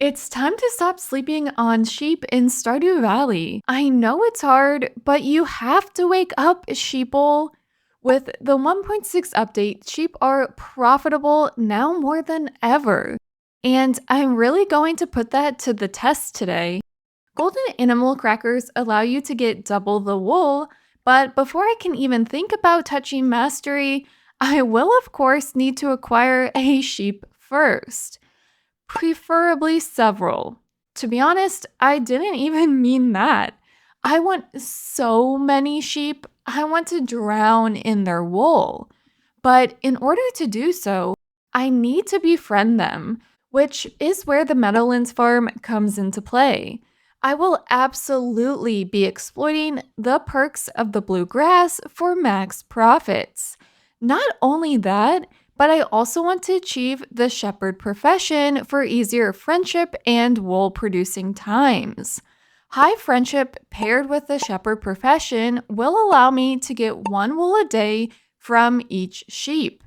It's time to stop sleeping on sheep in Stardew Valley. I know it's hard, but you have to wake up, sheeple. With the 1.6 update, sheep are profitable now more than ever. And I'm really going to put that to the test today. Golden animal crackers allow you to get double the wool, but before I can even think about touching mastery, I will of course need to acquire a sheep first. Preferably several. To be honest, I didn't even mean that. I want so many sheep, I want to drown in their wool. But in order to do so, I need to befriend them, which is where the Meadowlands farm comes into play. I will absolutely be exploiting the perks of the blue grass for max profits. Not only that, but I also want to achieve the shepherd profession for easier friendship and wool producing times. High friendship paired with the shepherd profession will allow me to get one wool a day from each sheep.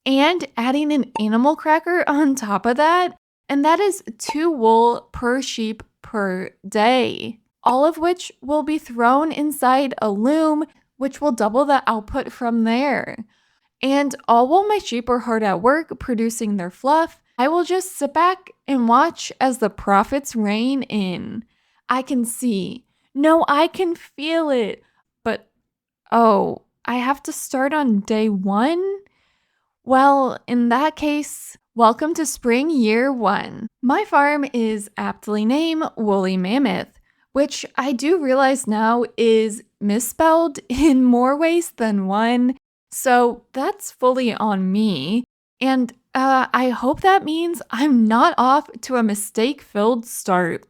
And adding an animal cracker on top of that, and that is 2 wool per sheep per day, all of which will be thrown inside a loom, which will double the output from there. And all while my sheep are hard at work producing their fluff, I will just sit back and watch as the profits rain in. I can see. No, I can feel it. But, oh, I have to start on day 1? Well, in that case, welcome to spring year 1. My farm is aptly named Woolly Mammoth, which I do realize now is misspelled in more ways than one. So that's fully on me. And I hope that means I'm not off to a mistake filled start.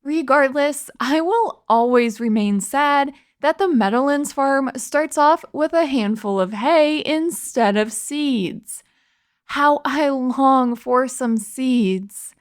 Regardless, I will always remain sad that the Meadowlands farm starts off with a handful of hay instead of seeds. How I long for some seeds.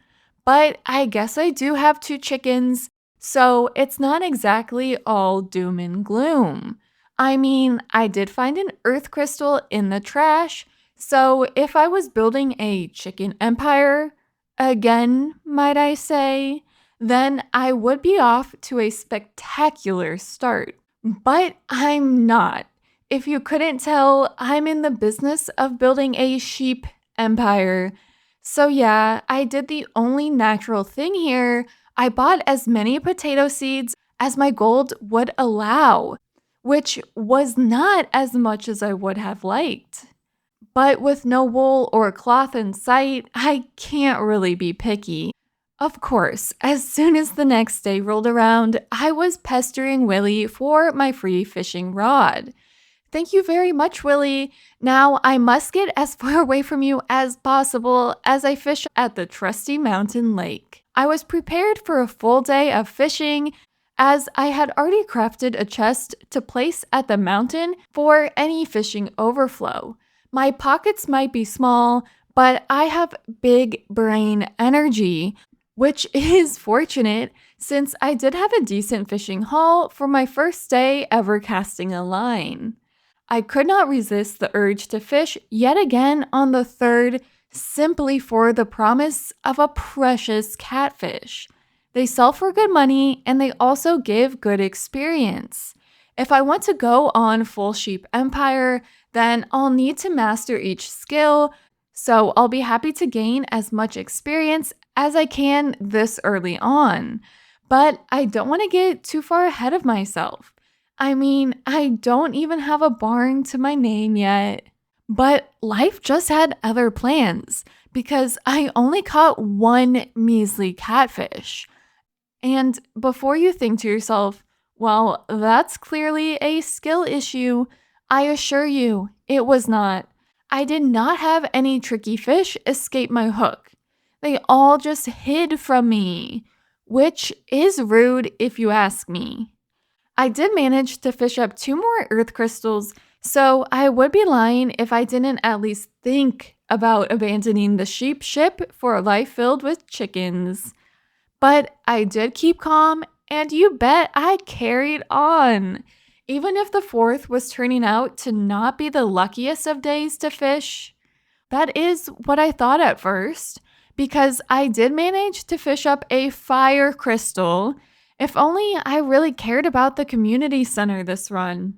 But I guess I do have 2 chickens, so it's not exactly all doom and gloom. I mean, I did find an earth crystal in the trash, so if I was building a chicken empire, again, might I say, then I would be off to a spectacular start. But I'm not. If you couldn't tell, I'm in the business of building a sheep empire. So yeah, I did the only natural thing here. I bought as many potato seeds as my gold would allow, which was not as much as I would have liked. But with no wool or cloth in sight, I can't really be picky. Of course, as soon as the next day rolled around, I was pestering Willie for my free fishing rod. Thank you very much, Willie. Now I must get as far away from you as possible as I fish at the trusty mountain lake. I was prepared for a full day of fishing as I had already crafted a chest to place at the mountain for any fishing overflow. My pockets might be small, but I have big brain energy, which is fortunate since I did have a decent fishing haul for my first day ever casting a line. I could not resist the urge to fish yet again on the 3rd simply for the promise of a precious catfish. They sell for good money and they also give good experience. If I want to go on full sheep empire, then I'll need to master each skill, so I'll be happy to gain as much experience as I can this early on. But I don't want to get too far ahead of myself. I mean, I don't even have a barn to my name yet. But life just had other plans because I only caught 1 measly catfish. And before you think to yourself, well, that's clearly a skill issue, I assure you, it was not. I did not have any tricky fish escape my hook. They all just hid from me, which is rude if you ask me. I did manage to fish up 2 more earth crystals, so I would be lying if I didn't at least think about abandoning the sheep ship for a life filled with chickens. But I did keep calm, and you bet I carried on. Even if the 4th was turning out to not be the luckiest of days to fish. That is what I thought at first, because I did manage to fish up a fire crystal. If only I really cared about the community center this run.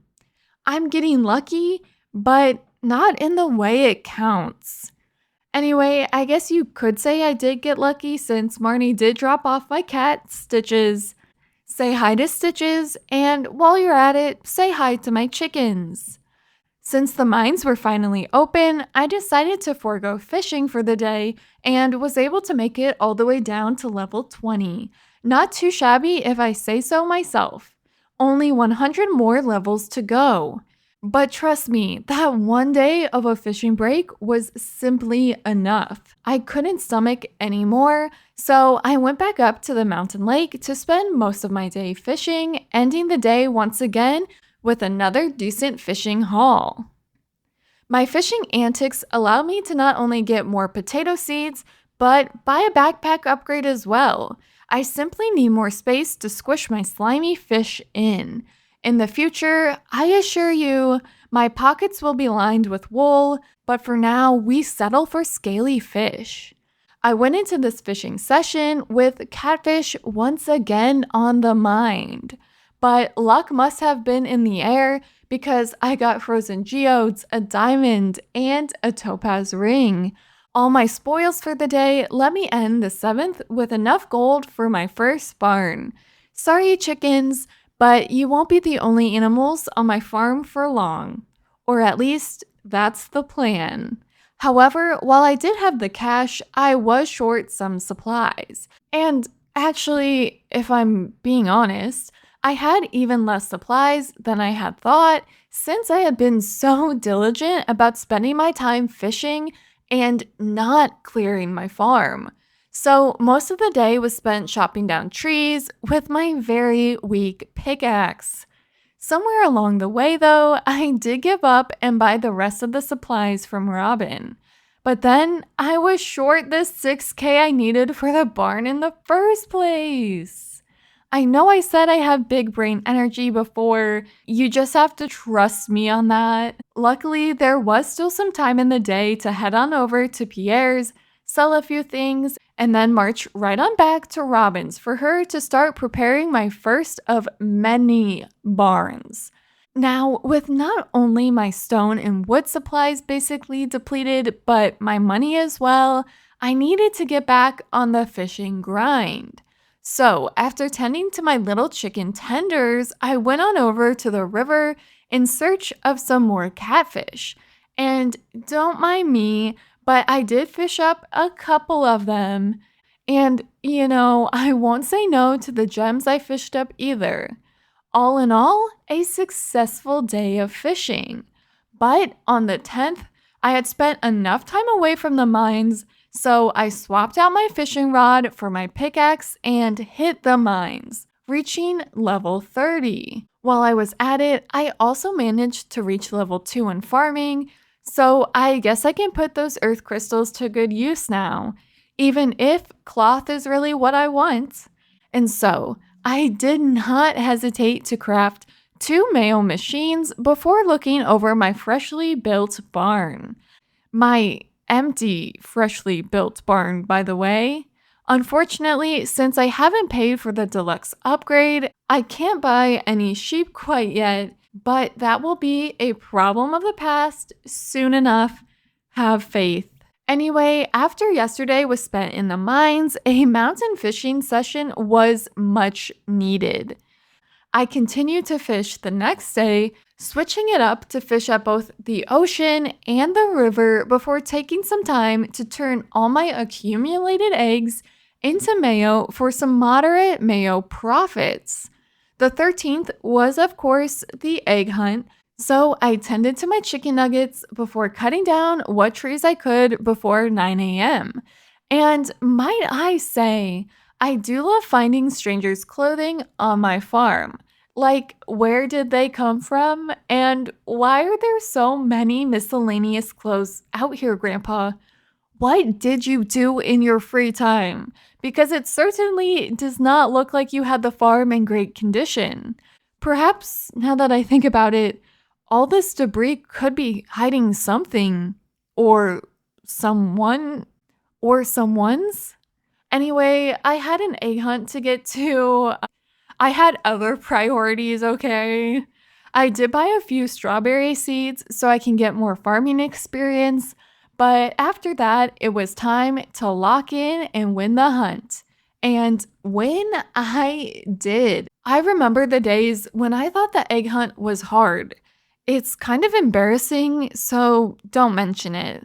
I'm getting lucky, but not in the way it counts. Anyway, I guess you could say I did get lucky since Marnie did drop off my cat, Stitches. Say hi to Stitches, and while you're at it, say hi to my chickens. Since the mines were finally open, I decided to forego fishing for the day and was able to make it all the way down to level 20. Not too shabby if I say so myself. Only 100 more levels to go. But trust me, that one day of a fishing break was simply enough. I couldn't stomach any more, so I went back up to the mountain lake to spend most of my day fishing, ending the day once again with another decent fishing haul. My fishing antics allow me to not only get more potato seeds, but buy a backpack upgrade as well. I simply need more space to squish my slimy fish in. In the future, I assure you, my pockets will be lined with wool, but for now, we settle for scaly fish. I went into this fishing session with catfish once again on the mind. But luck must have been in the air because I got frozen geodes, a diamond, and a topaz ring. All my spoils for the day let me end the 7th with enough gold for my first barn. Sorry, chickens, but you won't be the only animals on my farm for long. Or at least, that's the plan. However, while I did have the cash, I was short some supplies. And actually, if I'm being honest, I had even less supplies than I had thought since I had been so diligent about spending my time fishing and not clearing my farm. So most of the day was spent chopping down trees with my very weak pickaxe. Somewhere along the way, though, I did give up and buy the rest of the supplies from Robin. But then I was short the 6K I needed for the barn in the first place. I know I said I have big brain energy before. You just have to trust me on that. Luckily, there was still some time in the day to head on over to Pierre's, sell a few things, and then march right on back to Robin's for her to start preparing my first of many barns. Now, with not only my stone and wood supplies basically depleted, but my money as well, I needed to get back on the fishing grind. So, after tending to my little chicken tenders, I went on over to the river in search of some more catfish. And don't mind me, but I did fish up a couple of them. And, I won't say no to the gems I fished up either. All in all, a successful day of fishing. But on the 10th, I had spent enough time away from the mines, so I swapped out my fishing rod for my pickaxe and hit the mines, reaching level 30. While I was at it, I also managed to reach level 2 in farming, so I guess I can put those earth crystals to good use now, even if cloth is really what I want. And so, I did not hesitate to craft 2 mayo machines before looking over my freshly built barn. My empty, freshly built barn, by the way. Unfortunately, since I haven't paid for the deluxe upgrade, I can't buy any sheep quite yet, but that will be a problem of the past soon enough. Have faith. Anyway, after yesterday was spent in the mines, a mountain fishing session was much needed. I continued to fish the next day, switching it up to fish at both the ocean and the river before taking some time to turn all my accumulated eggs into mayo for some moderate mayo profits. The 13th was, of course, the egg hunt, so I tended to my chicken nuggets before cutting down what trees I could before 9 a.m. And might I say, I do love finding strangers' clothing on my farm. Like, where did they come from? And why are there so many miscellaneous clothes out here, Grandpa? What did you do in your free time? Because it certainly does not look like you had the farm in great condition. Perhaps, now that I think about it, all this debris could be hiding something or someone. or someone's. Anyway, I had an egg hunt to get to. I had other priorities, okay? I did buy a few strawberry seeds so I can get more farming experience, but after that, it was time to lock in and win the hunt. And when I did, I remember the days when I thought the egg hunt was hard. It's kind of embarrassing, so don't mention it.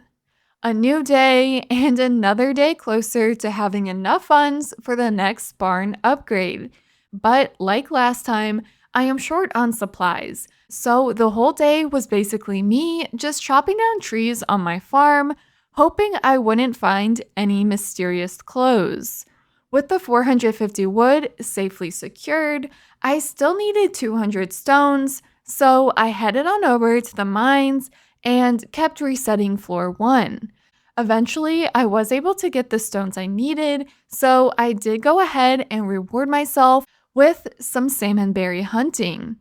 A new day and another day closer to having enough funds for the next barn upgrade. But like last time, I am short on supplies. So the whole day was basically me just chopping down trees on my farm, hoping I wouldn't find any mysterious clothes. With the 450 wood safely secured, I still needed 200 stones, so I headed on over to the mines and kept resetting floor 1. Eventually, I was able to get the stones I needed, so I did go ahead and reward myself with some salmonberry hunting.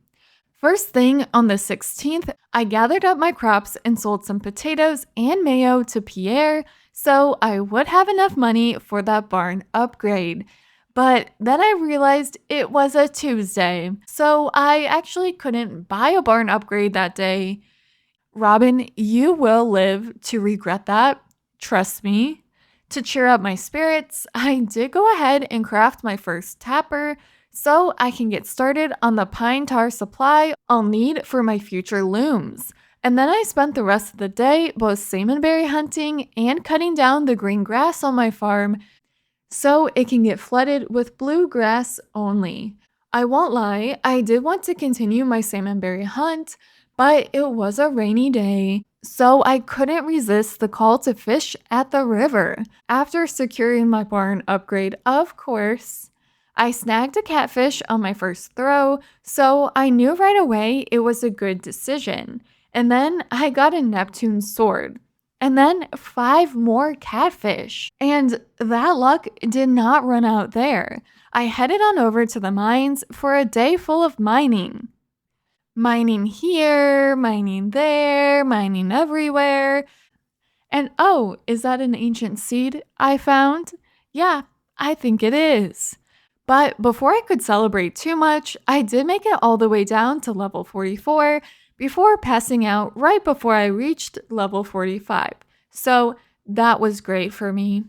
First thing on the 16th, I gathered up my crops and sold some potatoes and mayo to Pierre so I would have enough money for that barn upgrade. But then I realized it was a Tuesday, so I actually couldn't buy a barn upgrade that day. Robin, you will live to regret that. Trust me. To cheer up my spirits, I did go ahead and craft my first tapper so I can get started on the pine tar supply I'll need for my future looms. And then I spent the rest of the day both salmonberry hunting and cutting down the green grass on my farm so it can get flooded with bluegrass only. I won't lie, I did want to continue my salmonberry hunt, but it was a rainy day, so I couldn't resist the call to fish at the river. After securing my barn upgrade, of course, I snagged a catfish on my first throw, so I knew right away it was a good decision. And then I got a Neptune sword. And then 5 more catfish. And that luck did not run out there. I headed on over to the mines for a day full of mining. Mining here, mining there, mining everywhere. And oh, is that an ancient seed I found? Yeah, I think it is. But before I could celebrate too much, I did make it all the way down to level 44 before passing out right before I reached level 45. So that was great for me.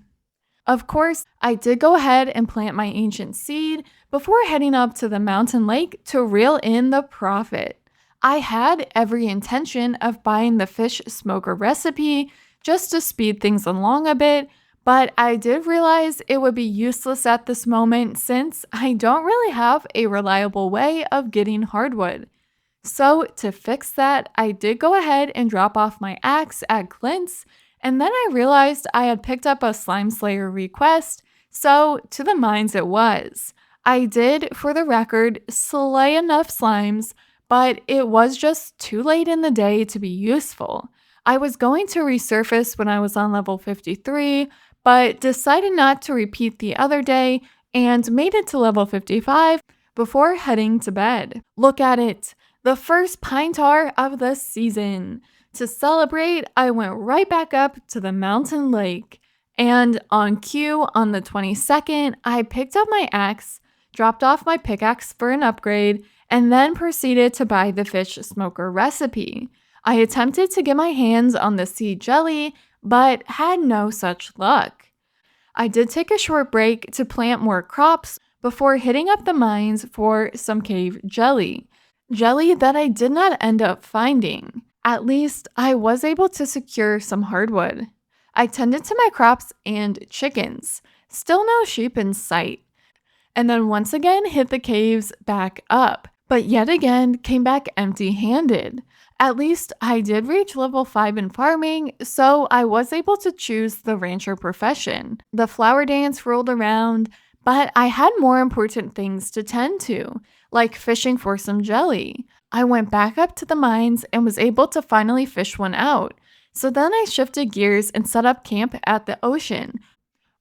Of course, I did go ahead and plant my ancient seed before heading up to the mountain lake to reel in the profit. I had every intention of buying the fish smoker recipe just to speed things along a bit, but I did realize it would be useless at this moment since I don't really have a reliable way of getting hardwood. So to fix that, I did go ahead and drop off my axe at Clint's, and then I realized I had picked up a Slime Slayer request, so to the mines it was. I did, for the record, slay enough slimes, but it was just too late in the day to be useful. I was going to resurface when I was on level 53, but decided not to repeat the other day and made it to level 55 before heading to bed. Look at it, the first pine tar of the season. To celebrate, I went right back up to the mountain lake. And on cue, on the 22nd, I picked up my axe, dropped off my pickaxe for an upgrade, and then proceeded to buy the fish smoker recipe. I attempted to get my hands on the seed jelly, but had no such luck. I did take a short break to plant more crops before hitting up the mines for some cave jelly. Jelly that I did not end up finding. At least I was able to secure some hardwood. I tended to my crops and chickens. Still no sheep in sight. And then once again hit the caves back up, but yet again came back empty-handed. At least I did reach level 5 in farming, so I was able to choose the rancher profession. The flower dance rolled around, but I had more important things to tend to, like fishing for some jelly. I went back up to the mines and was able to finally fish one out. So then I shifted gears and set up camp at the ocean,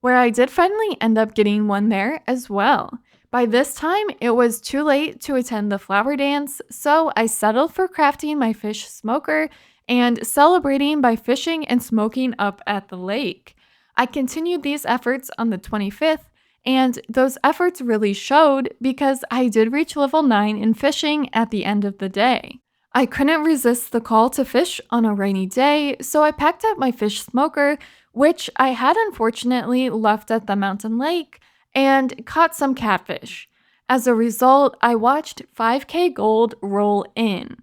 where I did finally end up getting one there as well. By this time, it was too late to attend the flower dance, so I settled for crafting my fish smoker and celebrating by fishing and smoking up at the lake. I continued these efforts on the 25th, and those efforts really showed because I did reach level 9 in fishing at the end of the day. I couldn't resist the call to fish on a rainy day, so I packed up my fish smoker, which I had unfortunately left at the mountain lake, and caught some catfish. As a result, I watched 5K gold roll in.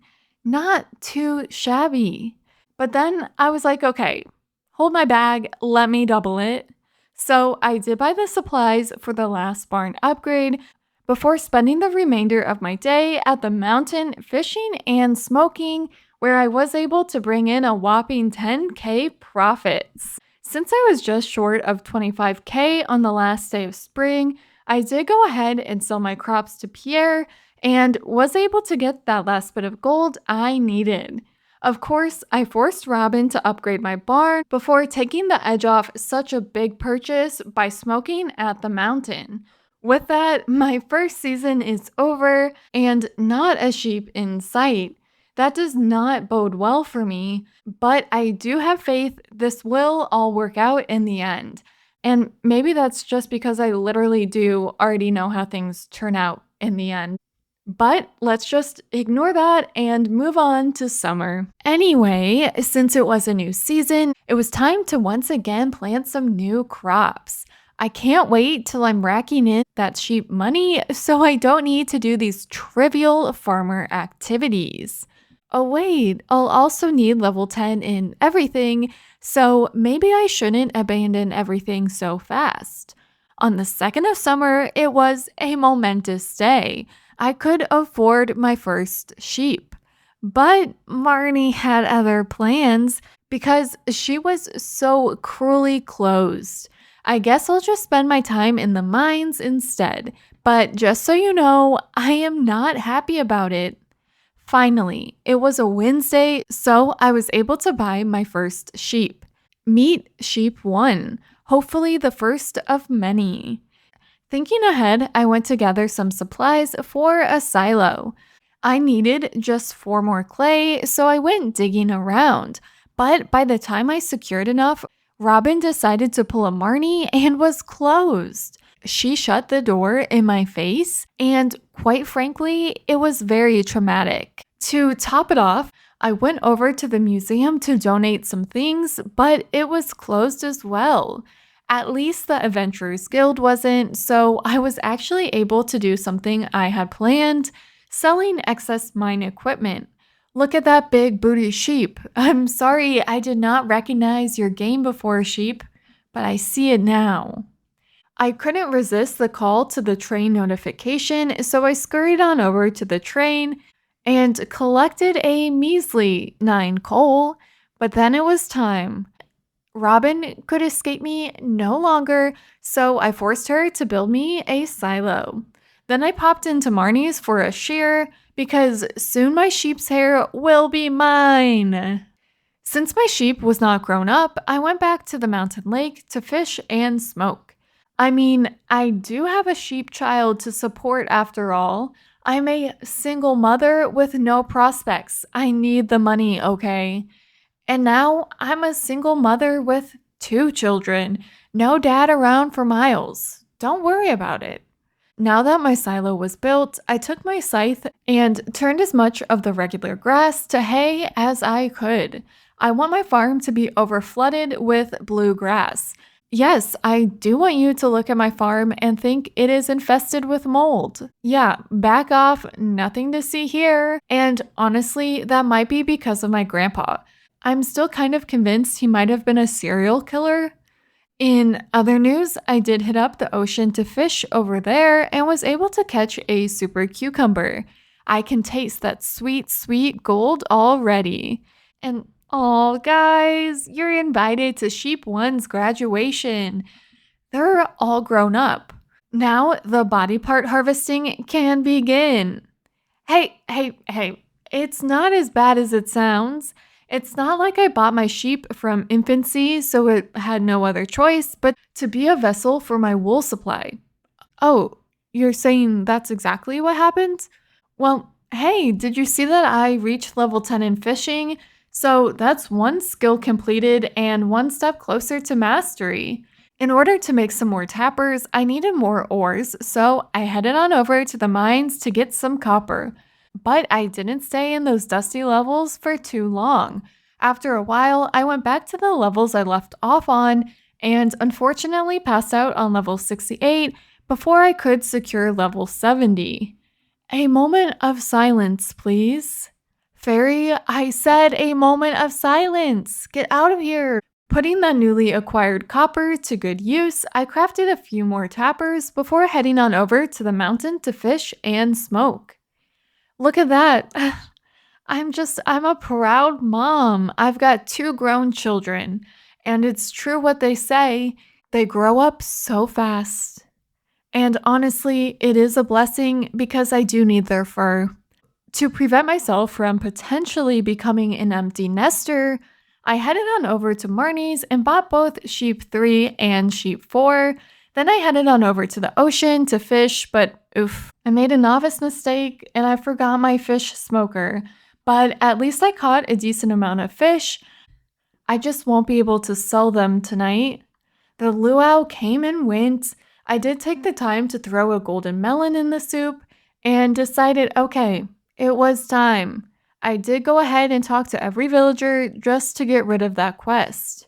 Not too shabby. But then I was like, okay, hold my bag, let me double it. So I did buy the supplies for the last barn upgrade before spending the remainder of my day at the mountain fishing and smoking, where I was able to bring in a whopping 10K profits. Since I was just short of 25K on the last day of spring, I did go ahead and sell my crops to Pierre and was able to get that last bit of gold I needed. Of course, I forced Robin to upgrade my barn before taking the edge off such a big purchase by smoking at the mountain. With that, my first season is over and not a sheep in sight. That does not bode well for me, but I do have faith this will all work out in the end. And maybe that's just because I literally do already know how things turn out in the end. But let's just ignore that and move on to summer. Anyway, since it was a new season, it was time to once again plant some new crops. I can't wait till I'm racking in that sheep money so I don't need to do these trivial farmer activities. Oh, wait, I'll also need level 10 in everything, so maybe I shouldn't abandon everything so fast. On the 2nd of summer, it was a momentous day. I could afford my first sheep. But Marnie had other plans because she was so cruelly closed. I guess I'll just spend my time in the mines instead. But just so you know, I am not happy about it. Finally, it was a Wednesday, so I was able to buy my first sheep. Meet Sheep 1, hopefully the first of many. Thinking ahead, I went to gather some supplies for a silo. I needed just 4 more clay, so I went digging around. But by the time I secured enough, Robin decided to pull a Marnie and was closed. She shut the door in my face, and quite frankly, it was very traumatic. To top it off, I went over to the museum to donate some things, but it was closed as well. At least the Adventurers Guild wasn't, so I was actually able to do something I had planned, selling excess mine equipment. Look at that big booty sheep. I'm sorry I did not recognize your game before, sheep, but I see it now. I couldn't resist the call to the train notification, so I scurried on over to the train and collected a measly 9 coal, but then it was time. Robin could escape me no longer, so I forced her to build me a silo. Then I popped into Marnie's for a shear because soon my sheep's hair will be mine. Since my sheep was not grown up, I went back to the mountain lake to fish and smoke. I mean, I do have a sheep child to support after all. I'm a single mother with no prospects. I need the money, okay? And now I'm a single mother with 2 children, no dad around for miles. Don't worry about it. Now that my silo was built, I took my scythe and turned as much of the regular grass to hay as I could. I want my farm to be overflooded with blue grass. Yes, I do want you to look at my farm and think it is infested with mold. Yeah, back off, nothing to see here. And honestly, that might be because of my grandpa. I'm still kind of convinced he might have been a serial killer. In other news, I did hit up the ocean to fish over there and was able to catch a super cucumber. I can taste that sweet, sweet gold already. And oh, guys, you're invited to Sheep One's graduation. They're all grown up. Now the body part harvesting can begin. Hey, it's not as bad as it sounds. It's not like I bought my sheep from infancy, so it had no other choice but to be a vessel for my wool supply. Oh, you're saying that's exactly what happened? Well, hey, did you see that I reached level 10 in fishing? So that's one skill completed and one step closer to mastery. In order to make some more tappers, I needed more ores, so I headed on over to the mines to get some copper. But I didn't stay in those dusty levels for too long. After a while, I went back to the levels I left off on and unfortunately passed out on level 68 before I could secure level 70. A moment of silence, please. Fairy, I said a moment of silence. Get out of here. Putting the newly acquired copper to good use, I crafted a few more tappers before heading on over to the mountain to fish and smoke. Look at that. I'm a proud mom. I've got two grown children. And it's true what they say, they grow up so fast. And honestly, it is a blessing because I do need their fur. To prevent myself from potentially becoming an empty nester, I headed on over to Marnie's and bought both sheep 3 and sheep 4. Then I headed on over to the ocean to fish, but oof, I made a novice mistake and I forgot my fish smoker. But at least I caught a decent amount of fish. I just won't be able to sell them tonight. The luau came and went. I did take the time to throw a golden melon in the soup and decided, okay, it was time. I did go ahead and talk to every villager just to get rid of that quest.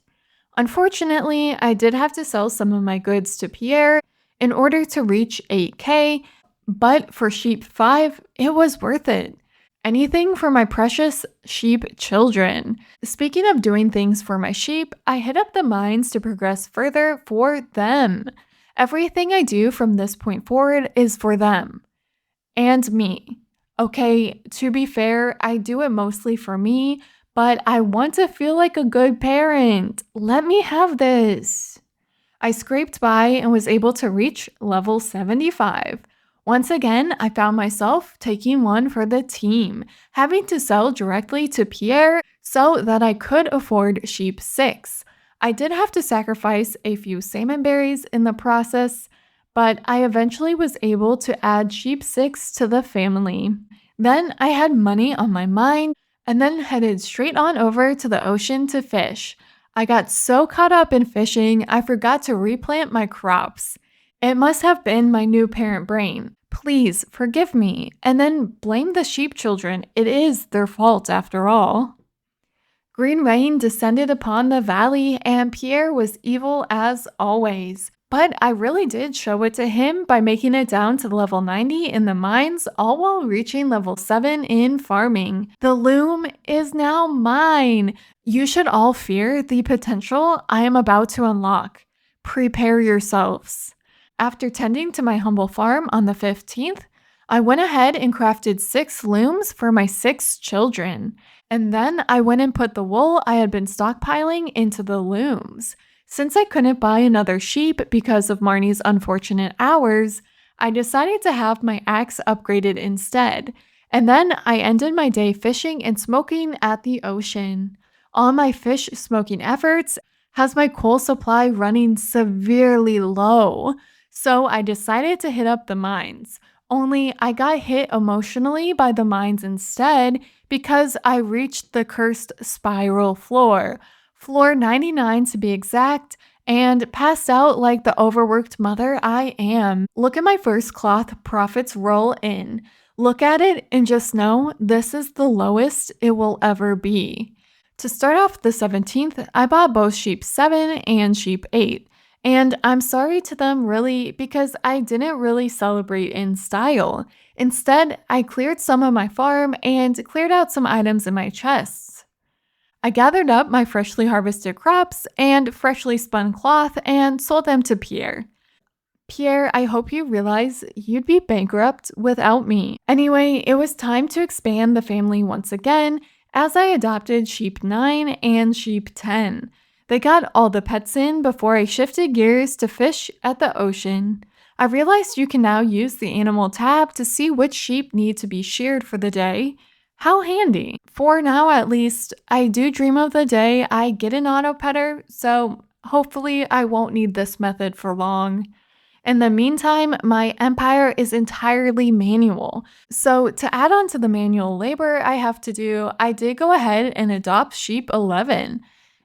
Unfortunately, I did have to sell some of my goods to Pierre in order to reach 8K, but for sheep 5, it was worth it. Anything for my precious sheep children. Speaking of doing things for my sheep, I hit up the mines to progress further for them. Everything I do from this point forward is for them and me. Okay, to be fair, I do it mostly for me, but I want to feel like a good parent. Let me have this. I scraped by and was able to reach level 75. Once again, I found myself taking one for the team, having to sell directly to Pierre so that I could afford sheep 6. I did have to sacrifice a few salmon berries in the process, but I eventually was able to add sheep 6 to the family. Then I had money on my mind and then headed straight on over to the ocean to fish. I got so caught up in fishing, I forgot to replant my crops. It must have been my new parent brain. Please forgive me, and then blame the sheep children. It is their fault after all. Green rain descended upon the valley, and Pierre was evil as always. But I really did show it to him by making it down to level 90 in the mines, all while reaching level 7 in farming. The loom is now mine. You should all fear the potential I am about to unlock. Prepare yourselves. After tending to my humble farm on the 15th, I went ahead and crafted 6 looms for my 6 children. And then I went and put the wool I had been stockpiling into the looms. Since I couldn't buy another sheep because of Marnie's unfortunate hours, I decided to have my axe upgraded instead. And then I ended my day fishing and smoking at the ocean. All my fish smoking efforts has my coal supply running severely low. So I decided to hit up the mines. Only I got hit emotionally by the mines instead because I reached the cursed spiral floor, floor 99 to be exact, and passed out like the overworked mother I am. Look at my first cloth profits roll in. Look at it and just know this is the lowest it will ever be. To start off the 17th, I bought both sheep 7 and sheep 8. And I'm sorry to them really because I didn't really celebrate in style. Instead, I cleared some of my farm and cleared out some items in my chests. I gathered up my freshly harvested crops and freshly spun cloth and sold them to Pierre. Pierre, I hope you realize you'd be bankrupt without me. Anyway, it was time to expand the family once again as I adopted sheep 9 and sheep 10. They got all the pets in before I shifted gears to fish at the ocean. I realized you can now use the animal tab to see which sheep need to be sheared for the day. How handy. For now at least, I do dream of the day I get an auto petter, so hopefully I won't need this method for long. In the meantime, my empire is entirely manual. So, to add on to the manual labor I have to do, I did go ahead and adopt sheep 11.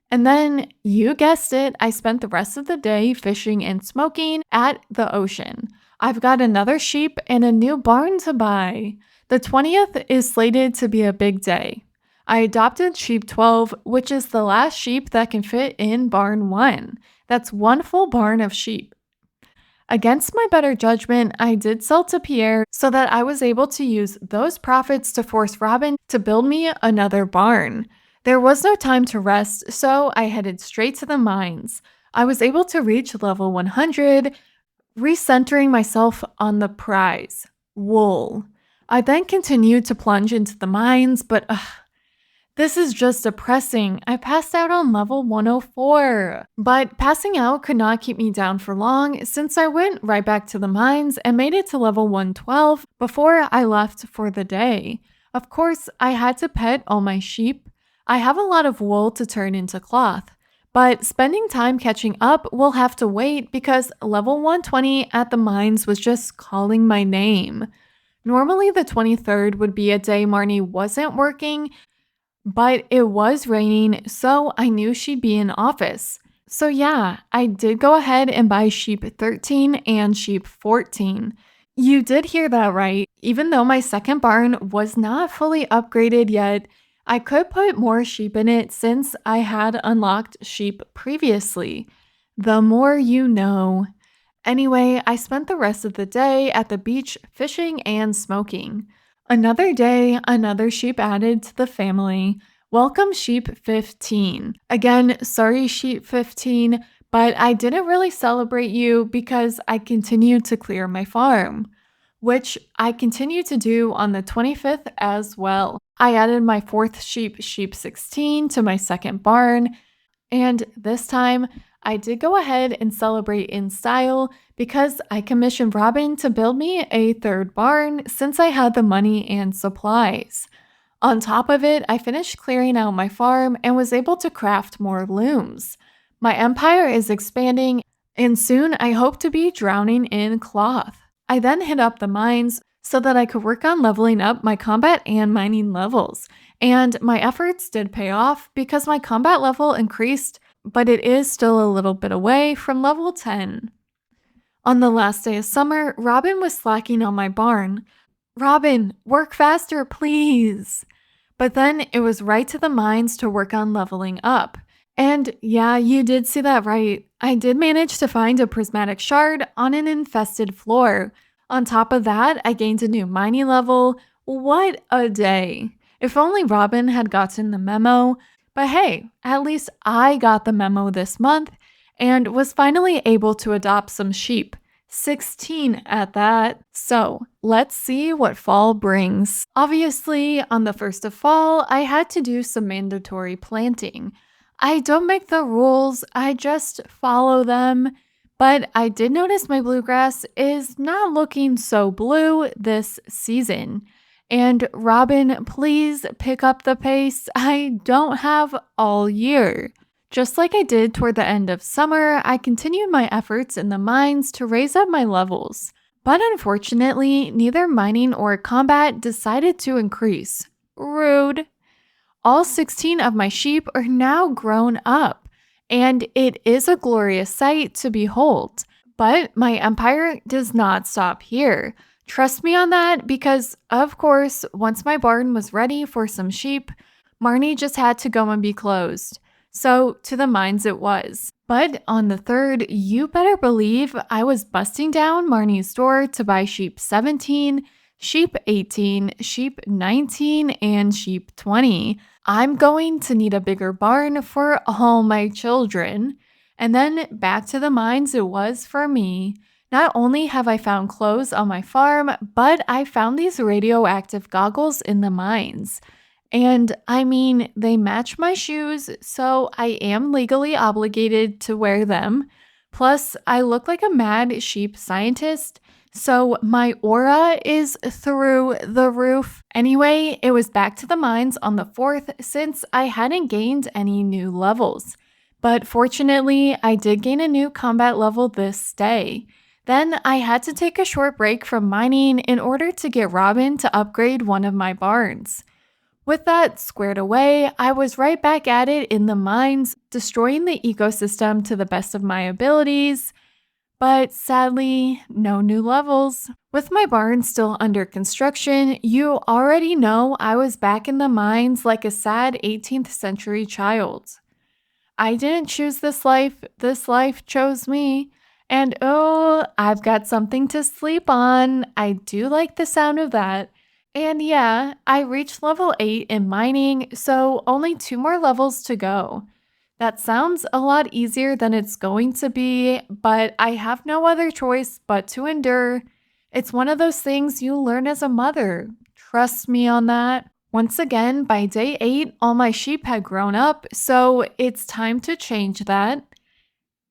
And then, you guessed it, I spent the rest of the day fishing and smoking at the ocean. I've got another sheep and a new barn to buy. The 20th is slated to be a big day. I adopted sheep 12, which is the last sheep that can fit in barn 1. That's one full barn of sheep. Against my better judgment, I did sell to Pierre so that I was able to use those profits to force Robin to build me another barn. There was no time to rest, so I headed straight to the mines. I was able to reach level 100, recentering myself on the prize wool. I then continued to plunge into the mines, but this is just depressing. I passed out on level 104. But passing out could not keep me down for long since I went right back to the mines and made it to level 112 before I left for the day. Of course, I had to pet all my sheep. I have a lot of wool to turn into cloth, but spending time catching up will have to wait because level 120 at the mines was just calling my name. Normally, the 23rd would be a day Marnie wasn't working, but it was raining, so I knew she'd be in office. So yeah, I did go ahead and buy sheep 13 and sheep 14. You did hear that right. Even though my second barn was not fully upgraded yet, I could put more sheep in it since I had unlocked sheep previously. The more you know. Anyway, I spent the rest of the day at the beach fishing and smoking. Another day, another sheep added to the family. Welcome, sheep 15. Again, sorry, sheep 15, but I didn't really celebrate you because I continued to clear my farm, which I continue to do on the 25th as well. I added my fourth sheep, sheep 16, to my second barn, and this time, I did go ahead and celebrate in style because I commissioned Robin to build me a third barn since I had the money and supplies. On top of it, I finished clearing out my farm and was able to craft more looms. My empire is expanding, and soon I hope to be drowning in cloth. I then hit up the mines so that I could work on leveling up my combat and mining levels. And my efforts did pay off because my combat level increased, but it is still a little bit away from level 10. On the last day of summer, Robin was slacking on my barn. Robin, work faster, please. But then it was right to the mines to work on leveling up. And yeah, you did see that right. I did manage to find a prismatic shard on an infested floor. On top of that, I gained a new mining level. What a day. If only Robin had gotten the memo. But hey, at least I got the memo this month and was finally able to adopt some sheep. 16 at that. So let's see what fall brings. Obviously, on the 1st of fall, I had to do some mandatory planting. I don't make the rules, I just follow them. But I did notice my bluegrass is not looking so blue this season. And Robin, please pick up the pace. I don't have all year. Just like I did toward the end of summer, I continued my efforts in the mines to raise up my levels. But unfortunately, neither mining or combat decided to increase. Rude. All 16 of my sheep are now grown up, and it is a glorious sight to behold. But my empire does not stop here. Trust me on that because, of course, once my barn was ready for some sheep, Marnie just had to go and be closed. So to the mines it was. But on the 3rd, you better believe I was busting down Marnie's door to buy sheep 17, sheep 18, sheep 19, and sheep 20. I'm going to need a bigger barn for all my children. And then back to the mines it was for me. Not only have I found clothes on my farm, but I found these radioactive goggles in the mines. And I mean, they match my shoes, so I am legally obligated to wear them. Plus, I look like a mad sheep scientist, so my aura is through the roof. Anyway, it was back to the mines on the 4th since I hadn't gained any new levels. But fortunately, I did gain a new combat level this day. Then I had to take a short break from mining in order to get Robin to upgrade one of my barns. With that squared away, I was right back at it in the mines, destroying the ecosystem to the best of my abilities. But sadly, no new levels. With my barn still under construction, you already know I was back in the mines like a sad 18th century child. I didn't choose this life chose me. And oh, I've got something to sleep on. I do like the sound of that. And yeah, I reached level 8 in mining, so only 2 more levels to go. That sounds a lot easier than it's going to be, but I have no other choice but to endure. It's one of those things you learn as a mother. Trust me on that. Once again, by day 8, all my sheep had grown up, so it's time to change that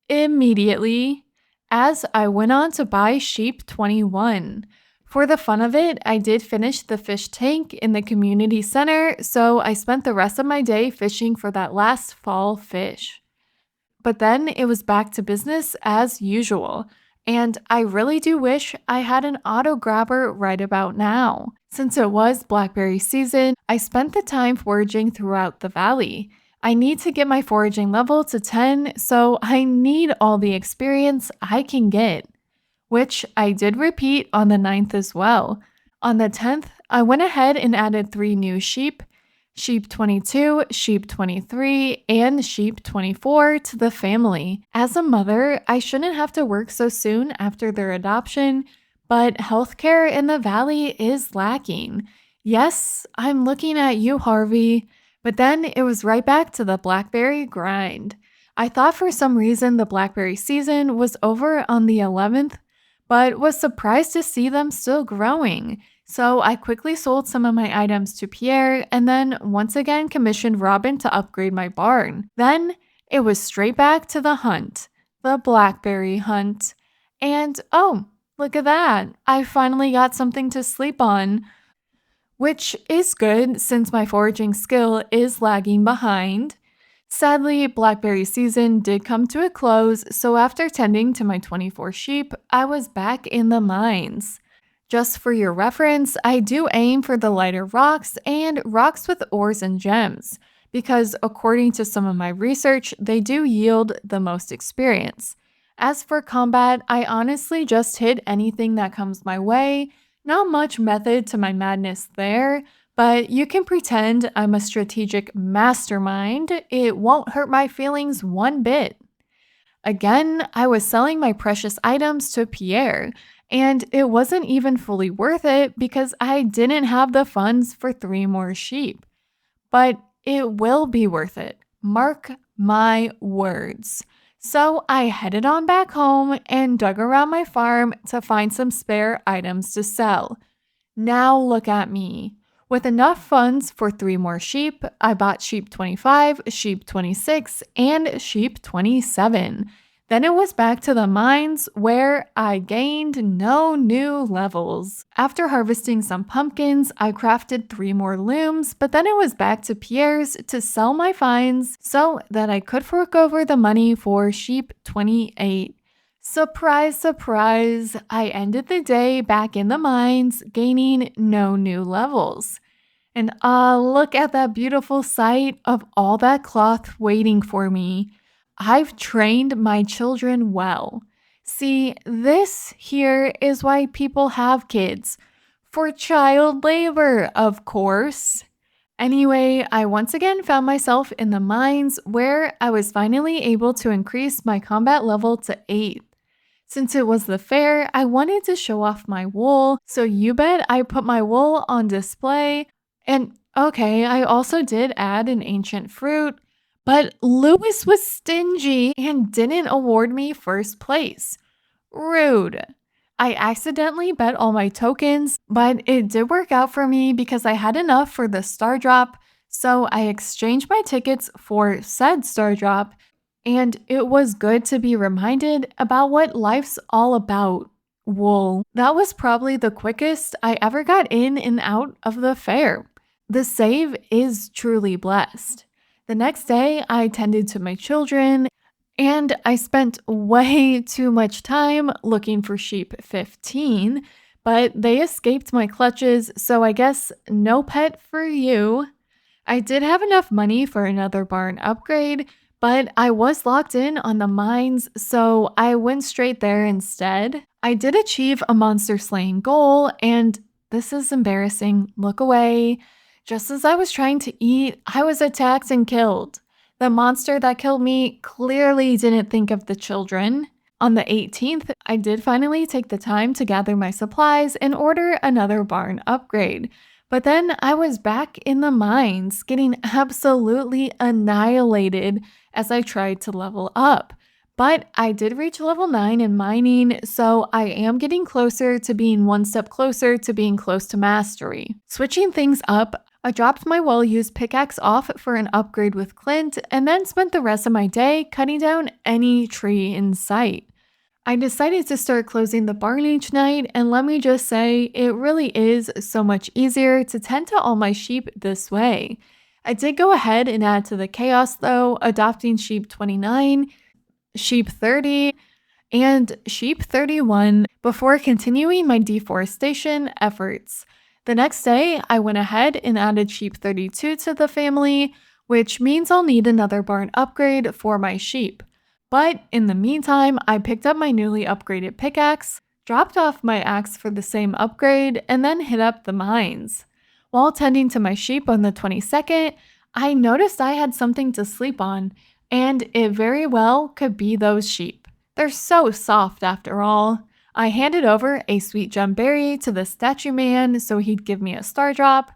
immediately as I went on to buy sheep 21. For the fun of it, I did finish the fish tank in the community center, so I spent the rest of my day fishing for that last fall fish. But then it was back to business as usual, and I really do wish I had an auto grabber right about now. Since it was blackberry season, I spent the time foraging throughout the valley. I need to get my foraging level to 10, so I need all the experience I can get, which I did repeat on the 9th as well. On the 10th, I went ahead and added 3 new sheep 22, sheep 23, and sheep 24 to the family. As a mother, I shouldn't have to work so soon after their adoption, but healthcare in the valley is lacking. Yes, I'm looking at you, Harvey. But then it was right back to the blackberry grind. I thought for some reason the blackberry season was over on the 11th, but was surprised to see them still growing. So I quickly sold some of my items to Pierre and then once again commissioned Robin to upgrade my barn. Then it was straight back to the hunt, the blackberry hunt. And oh, look at that. I finally got something to sleep on, which is good since my foraging skill is lagging behind. Sadly, blackberry season did come to a close, so after tending to my 24 sheep, I was back in the mines. Just for your reference, I do aim for the lighter rocks and rocks with ores and gems, because according to some of my research, they do yield the most experience. As for combat, I honestly just hit anything that comes my way. Not much method to my madness there, but you can pretend I'm a strategic mastermind. It won't hurt my feelings one bit. Again, I was selling my precious items to Pierre, and it wasn't even fully worth it because I didn't have the funds for 3 more sheep. But it will be worth it. Mark my words. So I headed on back home and dug around my farm to find some spare items to sell. Now look at me. With enough funds for 3 more sheep, I bought sheep 25, sheep 26, and sheep 27. Then it was back to the mines where I gained no new levels. After harvesting some pumpkins, I crafted 3 more looms, but then it was back to Pierre's to sell my finds so that I could fork over the money for sheep 28. Surprise, surprise, I ended the day back in the mines, gaining no new levels. And look at that beautiful sight of all that cloth waiting for me. I've trained my children well. See, this here is why people have kids. For child labor, of course. Anyway, I once again found myself in the mines where I was finally able to increase my combat level to 8. Since it was the fair, I wanted to show off my wool, so you bet I put my wool on display. And okay, I also did add an ancient fruit, but Lewis was stingy and didn't award me first place. Rude. I accidentally bet all my tokens, but it did work out for me because I had enough for the star drop, so I exchanged my tickets for said star drop, and it was good to be reminded about what life's all about. Wool. That was probably the quickest I ever got in and out of the fair. The save is truly blessed. The next day, I tended to my children, And I spent way too much time looking for sheep 15, but they escaped my clutches, so I guess no pet for you. I did have enough money for another barn upgrade, but I was locked in on the mines, so I went straight there instead. I did achieve a monster slaying goal, and this is embarrassing. Look away. Just as I was trying to eat, I was attacked and killed. The monster that killed me clearly didn't think of the children. On the 18th, I did finally take the time to gather my supplies and order another barn upgrade. But then I was back in the mines, getting absolutely annihilated as I tried to level up. But I did reach level 9 in mining, so I am getting closer to being one step closer to being close to mastery. Switching things up, I dropped my well used pickaxe off for an upgrade with Clint and then spent the rest of my day cutting down any tree in sight. I decided to start closing the barn each night, and let me just say, it really is so much easier to tend to all my sheep this way. I did go ahead and add to the chaos though, adopting sheep 29, sheep 30, and sheep 31 before continuing my deforestation efforts. The next day, I went ahead and added sheep 32 to the family, which means I'll need another barn upgrade for my sheep. But in the meantime, I picked up my newly upgraded pickaxe, dropped off my axe for the same upgrade, and then hit up the mines. While tending to my sheep on the 22nd, I noticed I had something to sleep on, and it very well could be those sheep. They're so soft after all. I handed over a sweet gem berry to the statue man so he'd give me a star drop.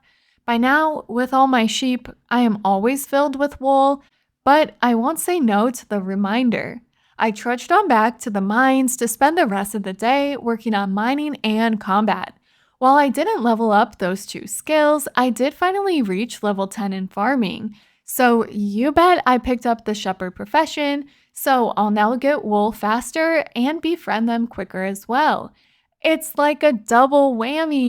By now, with all my sheep, I am always filled with wool, but I won't say no to the reminder. I trudged on back to the mines to spend the rest of the day working on mining and combat. While I didn't level up those two skills, I did finally reach level 10 in farming. So you bet I picked up the shepherd profession, so I'll now get wool faster and befriend them quicker as well. It's like a double whammy.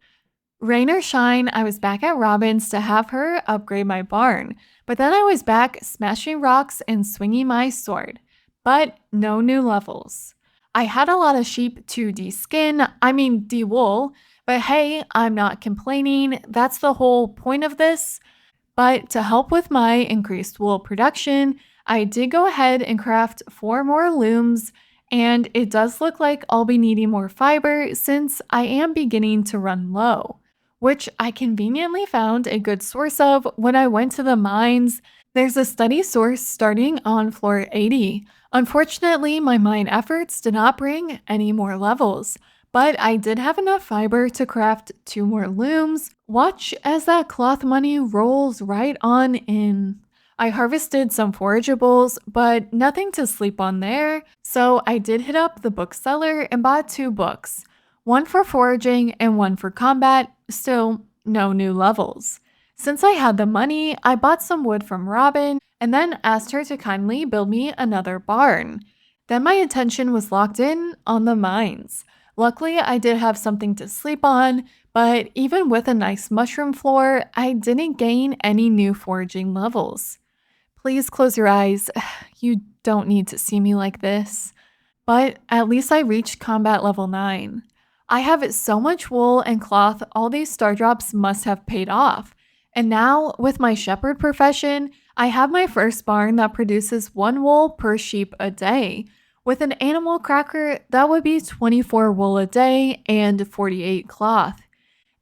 Rain or shine, I was back at Robin's to have her upgrade my barn, but then I was back smashing rocks and swinging my sword. But no new levels. I had a lot of sheep to de-wool, but hey, I'm not complaining. That's the whole point of this. But to help with my increased wool production, I did go ahead and craft 4 more looms, and it does look like I'll be needing more fiber since I am beginning to run low, which I conveniently found a good source of when I went to the mines. There's a steady source starting on floor 80. Unfortunately, my mine efforts did not bring any more levels, but I did have enough fiber to craft 2 more looms. Watch as that cloth money rolls right on in. I harvested some forageables, but nothing to sleep on there, so I did hit up the bookseller and bought 2 books, one for foraging and one for combat. Still, no new levels. Since I had the money, I bought some wood from Robin and then asked her to kindly build me another barn. Then my attention was locked in on the mines. Luckily, I did have something to sleep on, but even with a nice mushroom floor, I didn't gain any new foraging levels. Please close your eyes. You don't need to see me like this. But at least I reached combat level 9. I have so much wool and cloth, all these star drops must have paid off. And now, with my shepherd profession, I have my first barn that produces 1 wool per sheep a day. With an animal cracker, that would be 24 wool a day and 48 cloth.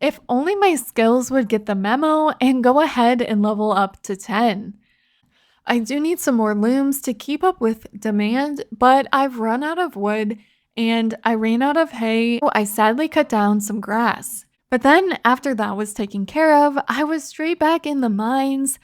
If only my skills would get the memo and go ahead and level up to 10. I do need some more looms to keep up with demand, but I've run out of wood and I ran out of hay. I sadly cut down some grass. But then after that was taken care of, I was straight back in the mines,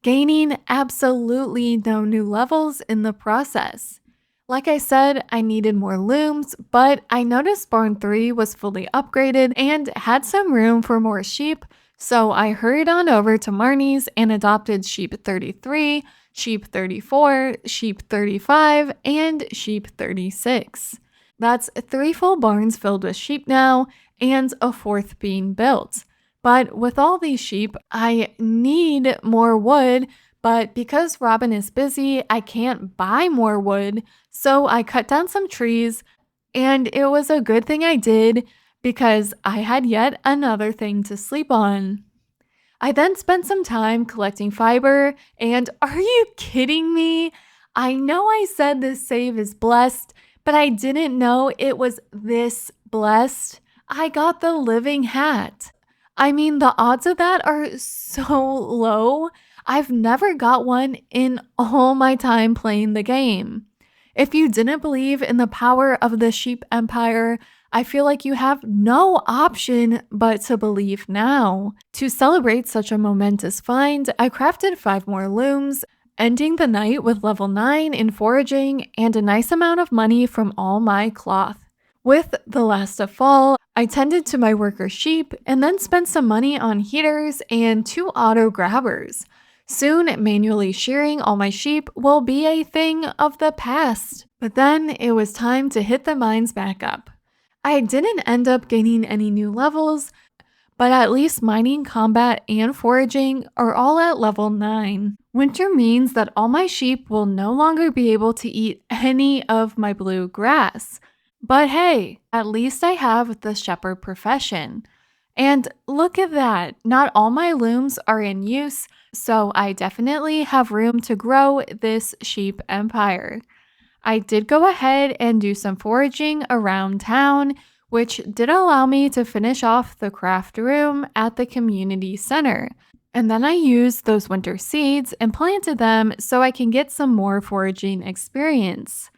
gaining absolutely no new levels in the process. Like I said, I needed more looms, but I noticed barn 3 was fully upgraded and had some room for more sheep, so I hurried on over to Marnie's and adopted sheep 33, sheep 34, sheep 35, and sheep 36. That's 3 full barns filled with sheep now, and a 4th being built. But with all these sheep, I need more wood, But because Robin is busy, I can't buy more wood, so I cut down some trees, and it was a good thing I did because I had yet another thing to sleep on. I then spent some time collecting fiber, and are you kidding me? I know I said this save is blessed, but I didn't know it was this blessed. I got the living hat. I mean, the odds of that are so low. I've never got one in all my time playing the game. If you didn't believe in the power of the sheep empire, I feel like you have no option but to believe now. To celebrate such a momentous find, I crafted 5 more looms, ending the night with level 9 in foraging and a nice amount of money from all my cloth. With the last of fall, I tended to my worker sheep and then spent some money on heaters and 2 auto grabbers. Soon, manually shearing all my sheep will be a thing of the past. But then it was time to hit the mines back up. I didn't end up gaining any new levels, but at least mining, combat, and foraging are all at level 9. Winter means that all my sheep will no longer be able to eat any of my blue grass. But hey, at least I have the shepherd profession. And look at that, not all my looms are in use, so I definitely have room to grow this sheep empire. I did go ahead and do some foraging around town, which did allow me to finish off the craft room at the community center. And then I used those winter seeds and planted them so I can get some more foraging experience.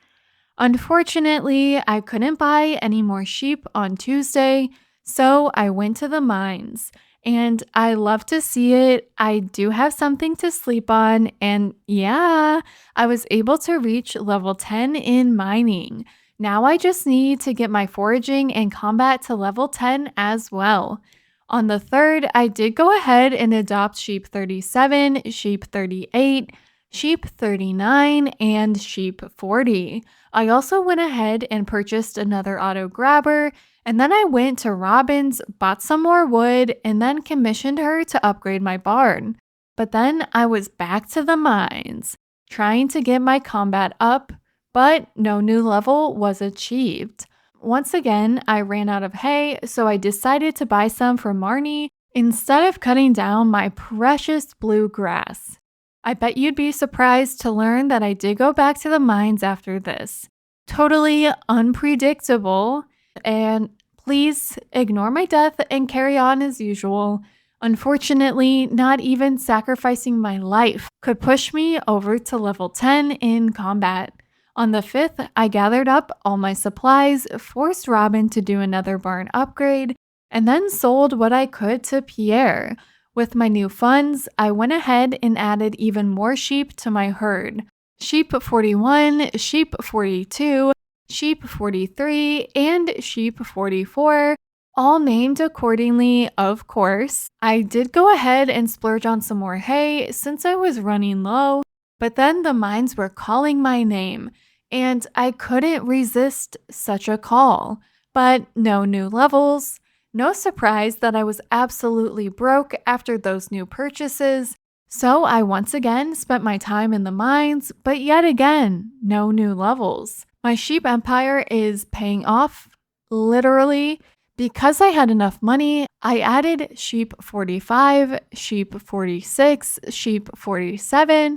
Unfortunately, I couldn't buy any more sheep on Tuesday, so I went to the mines. And I love to see it. I do have something to sleep on, and yeah, I was able to reach level 10 in mining. Now I just need to get my foraging and combat to level 10 as well. On the 3rd, I did go ahead and adopt sheep 37, sheep 38, sheep 39, and sheep 40. I also went ahead and purchased another auto grabber, and then I went to Robin's, bought some more wood, and then commissioned her to upgrade my barn. But then I was back to the mines, trying to get my combat up, but no new level was achieved. Once again, I ran out of hay, so I decided to buy some from Marnie instead of cutting down my precious blue grass. I bet you'd be surprised to learn that I did go back to the mines after this. Totally unpredictable, and please ignore my death and carry on as usual. Unfortunately, not even sacrificing my life could push me over to level 10 in combat. On the 5th, I gathered up all my supplies, forced Robin to do another barn upgrade, and then sold what I could to Pierre. With my new funds, I went ahead and added even more sheep to my herd. Sheep 41, sheep 42, sheep 43, and sheep 44, all named accordingly, of course. I did go ahead and splurge on some more hay since I was running low, but then the mines were calling my name, and I couldn't resist such a call. But no new levels. No surprise that I was absolutely broke after those new purchases, so I once again spent my time in the mines, but yet again, no new levels. My sheep empire is paying off, literally. Because I had enough money, I added sheep 45, sheep 46, sheep 47,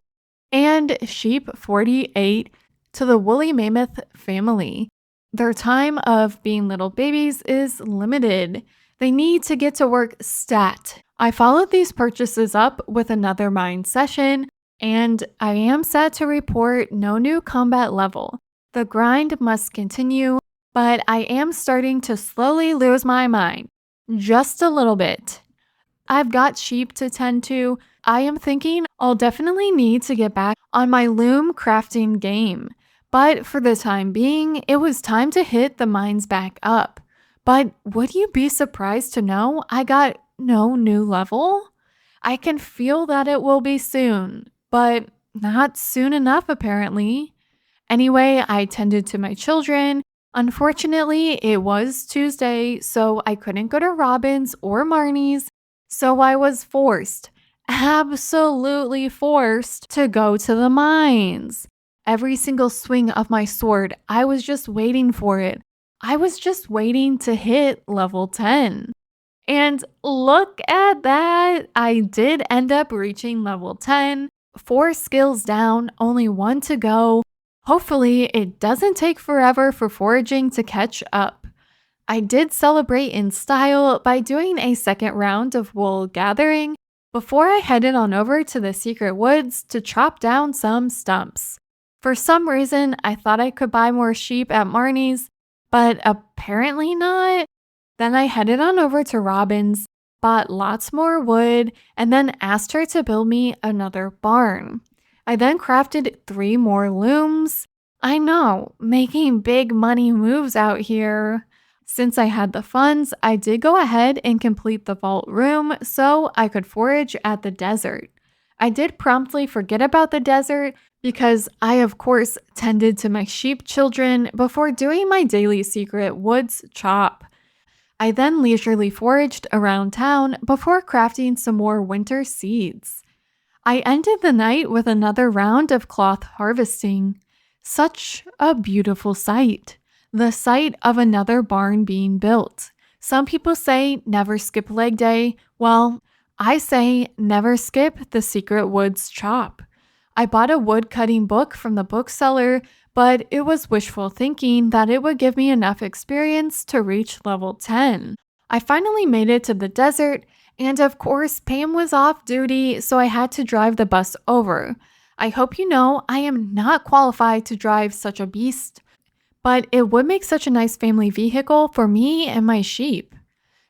and sheep 48 to the woolly mammoth family. Their time of being little babies is limited. They need to get to work stat. I followed these purchases up with another mine session, and I am set to report no new combat level. The grind must continue, but I am starting to slowly lose my mind. Just a little bit. I've got sheep to tend to. I am thinking I'll definitely need to get back on my loom crafting game. But for the time being, it was time to hit the mines back up. But would you be surprised to know I got no new level? I can feel that it will be soon, but not soon enough apparently. Anyway, I tended to my children. Unfortunately, it was Tuesday, so I couldn't go to Robin's or Marnie's, so I was forced, absolutely forced to go to the mines. Every single swing of my sword, I was just waiting for it. I was just waiting to hit level 10. And look at that. I did end up reaching level 10, 4 skills down, only one to go. Hopefully, it doesn't take forever for foraging to catch up. I did celebrate in style by doing a second round of wool gathering before I headed on over to the secret woods to chop down some stumps. For some reason, I thought I could buy more sheep at Marnie's, but apparently not. Then I headed on over to Robin's, bought lots more wood, and then asked her to build me another barn. I then crafted 3 more looms. I know, making big money moves out here. Since I had the funds, I did go ahead and complete the vault room so I could forage at the desert. I did promptly forget about the desert because I, of course, tended to my sheep children before doing my daily secret woods chop. I then leisurely foraged around town before crafting some more winter seeds. I ended the night with another round of cloth harvesting. Such a beautiful sight. The sight of another barn being built. Some people say never skip leg day. Well, I say never skip the secret woods chop. I bought a wood cutting book from the bookseller, but it was wishful thinking that it would give me enough experience to reach level 10. I finally made it to the desert, and of course, Pam was off duty, so I had to drive the bus over. I hope you know I am not qualified to drive such a beast, but it would make such a nice family vehicle for me and my sheep.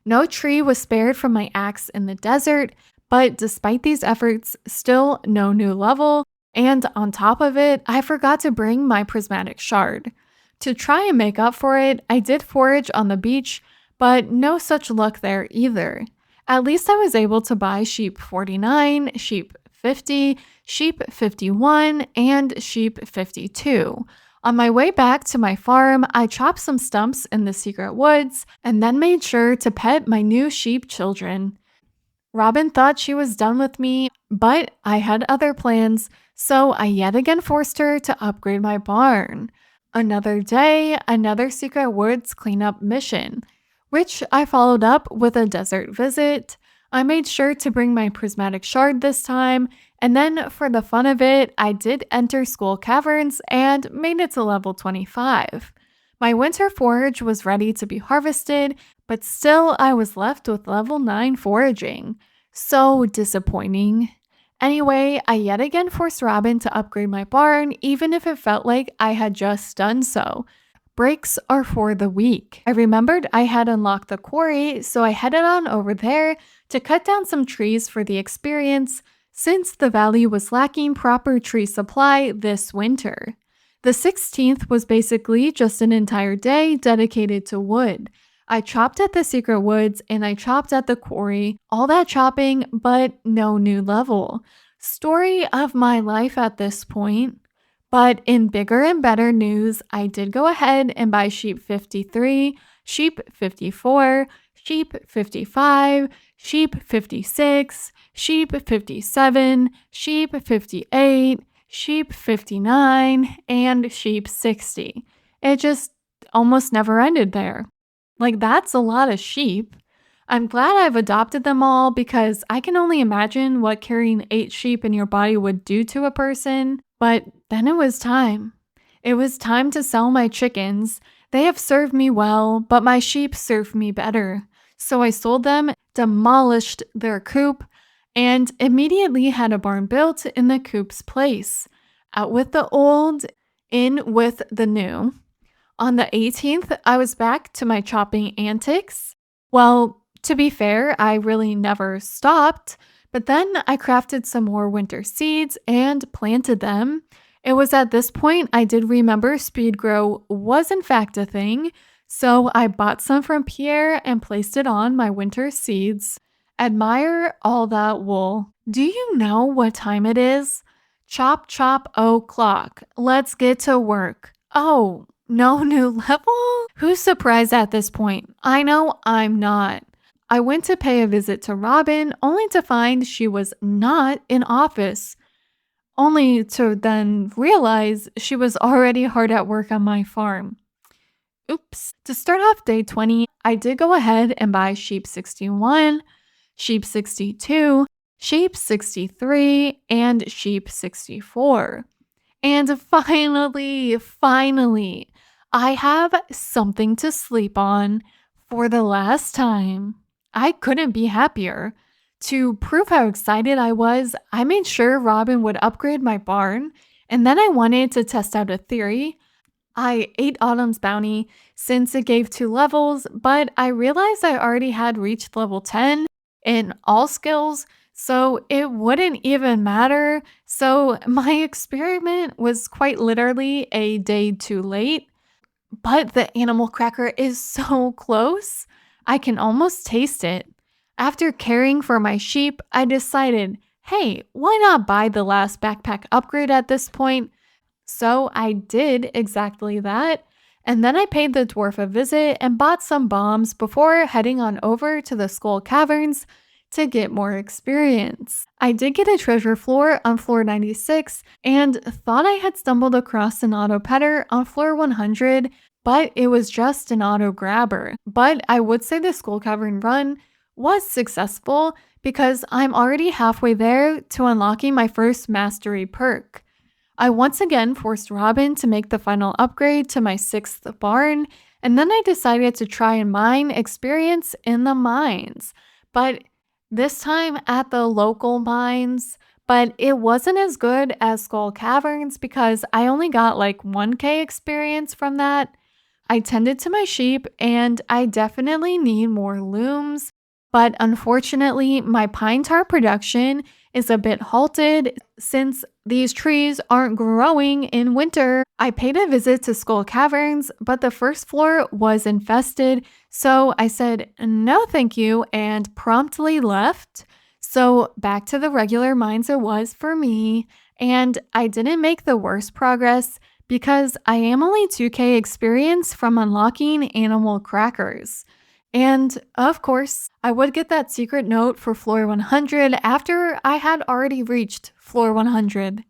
No tree was spared from my axe in the desert, but despite these efforts, still no new level, and on top of it, I forgot to bring my prismatic shard. To try and make up for it, I did forage on the beach, but no such luck there either. At least I was able to buy sheep 49, sheep 50, sheep 51, and sheep 52. On my way back to my farm, I chopped some stumps in the secret woods and then made sure to pet my new sheep children. Robin thought she was done with me, but I had other plans, so I yet again forced her to upgrade my barn. Another day, another secret woods cleanup mission, which I followed up with a desert visit. I made sure to bring my prismatic shard this time, and then for the fun of it, I did enter school caverns and made it to level 25. My winter forage was ready to be harvested, but still I was left with level 9 foraging. So disappointing. Anyway, I yet again forced Robin to upgrade my barn, even if it felt like I had just done so. Breaks are for the weak. I remembered I had unlocked the quarry, so I headed on over there to cut down some trees for the experience, since the valley was lacking proper tree supply this winter. The 16th was basically just an entire day dedicated to wood. I chopped at the secret woods and I chopped at the quarry, all that chopping, but no new level. Story of my life at this point. But in bigger and better news, I did go ahead and buy sheep 53, sheep 54, sheep 55, sheep 56, sheep 57, sheep 58, sheep 59, and sheep 60. It just almost never ended there. Like, that's a lot of sheep. I'm glad I've adopted them all because I can only imagine what carrying 8 sheep in your body would do to a person. But then it was time. It was time to sell my chickens. They have served me well, but my sheep served me better. So I sold them, demolished their coop, and immediately had a barn built in the coop's place. Out with the old, in with the new. On the 18th, I was back to my chopping antics. Well, to be fair, I really never stopped, but then I crafted some more winter seeds and planted them. It was at this point I did remember speed grow was in fact a thing, so I bought some from Pierre and placed it on my winter seeds. Admire all that wool. Do you know what time it is? Chop, chop, o'clock. Let's get to work. Oh, no new level? Who's surprised at this point? I know I'm not. I went to pay a visit to Robin only to find she was not in office, only to then realize she was already hard at work on my farm. Oops. To start off day 20, I did go ahead and buy sheep 61, sheep 62, sheep 63, and sheep 64. And finally, I have something to sleep on for the last time. I couldn't be happier. To prove how excited I was, I made sure Robin would upgrade my barn, and then I wanted to test out a theory. I ate Autumn's Bounty since it gave 2 levels, but I realized I already had reached level 10 in all skills, so it wouldn't even matter. So my experiment was quite literally a day too late, but the animal cracker is so close. I can almost taste it. After caring for my sheep, I decided, hey, why not buy the last backpack upgrade at this point? So I did exactly that. And then I paid the dwarf a visit and bought some bombs before heading on over to the Skull Caverns to get more experience. I did get a treasure floor on floor 96 and thought I had stumbled across an auto petter on floor 100, but it was just an auto grabber. But I would say the Skull Cavern run was successful because I'm already halfway there to unlocking my first mastery perk. I once again forced Robin to make the final upgrade to my 6th barn, and then I decided to try and mine experience in the mines. But this time at the local mines, but it wasn't as good as Skull Caverns because I only got like 1k experience from that. I tended to my sheep and I definitely need more looms, but unfortunately, my pine tar production is a bit halted since these trees aren't growing in winter. I paid a visit to Skull Caverns, but the first floor was infested, so I said no thank you and promptly left. So back to the regular mines it was for me, and I didn't make the worst progress because I am only 2k experience from unlocking animal crackers. And of course, I would get that secret note for floor 100 after I had already reached floor 100.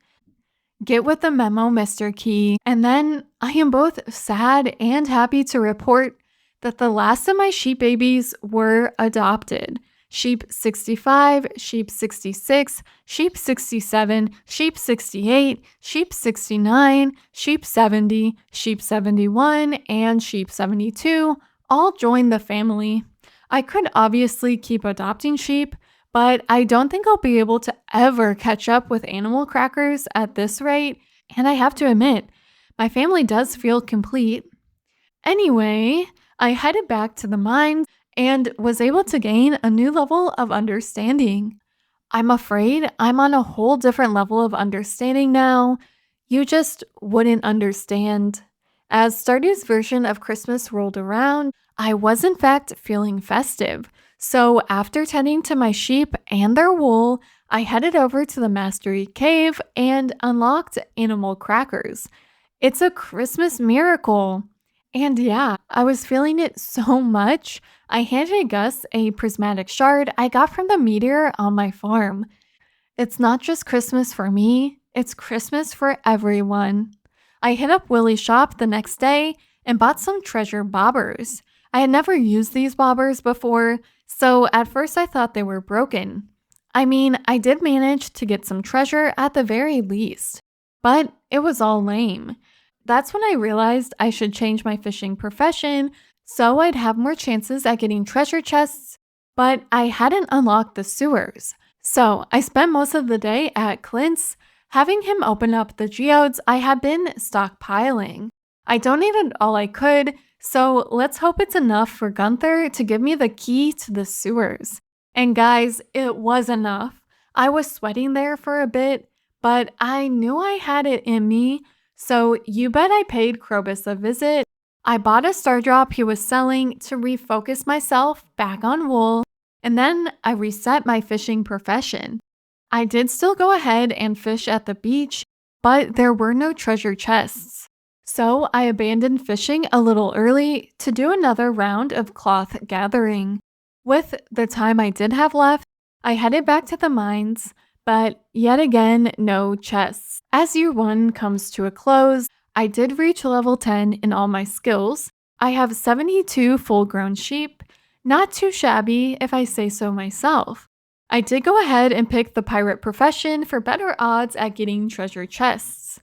Get with the memo, Mr. Key. And then I am both sad and happy to report that the last of my sheep babies were adopted. Sheep 65, sheep 66, sheep 67, sheep 68, sheep 69, sheep 70, sheep 71, and sheep 72 all joined the family. I could obviously keep adopting sheep, but I don't think I'll be able to ever catch up with animal crackers at this rate, and I have to admit, my family does feel complete. Anyway, I headed back to the mines and was able to gain a new level of understanding. I'm afraid I'm on a whole different level of understanding now. You just wouldn't understand. As Stardew's version of Christmas rolled around, I was in fact feeling festive. So after tending to my sheep and their wool, I headed over to the Mastery Cave and unlocked animal crackers. It's a Christmas miracle. And yeah, I was feeling it so much. I handed Gus a prismatic shard I got from the meteor on my farm. It's not just Christmas for me, it's Christmas for everyone. I hit up Willie's shop the next day and bought some treasure bobbers. I had never used these bobbers before, so at first I thought they were broken. I mean, I did manage to get some treasure at the very least, but it was all lame. That's when I realized I should change my fishing profession so I'd have more chances at getting treasure chests, but I hadn't unlocked the sewers. So I spent most of the day at Clint's, having him open up the geodes I had been stockpiling. I donated all I could, so let's hope it's enough for Gunther to give me the key to the sewers. And guys, it was enough. I was sweating there for a bit, but I knew I had it in me, so you bet I paid Krobus a visit. I bought a star drop he was selling to refocus myself back on wool, and then I reset my fishing profession. I did still go ahead and fish at the beach, but there were no treasure chests. So I abandoned fishing a little early to do another round of cloth gathering. With the time I did have left, I headed back to the mines, but yet again, no chests. As year 1 comes to a close, I did reach level 10 in all my skills. I have 72 full grown sheep, not too shabby if I say so myself. I did go ahead and pick the pirate profession for better odds at getting treasure chests.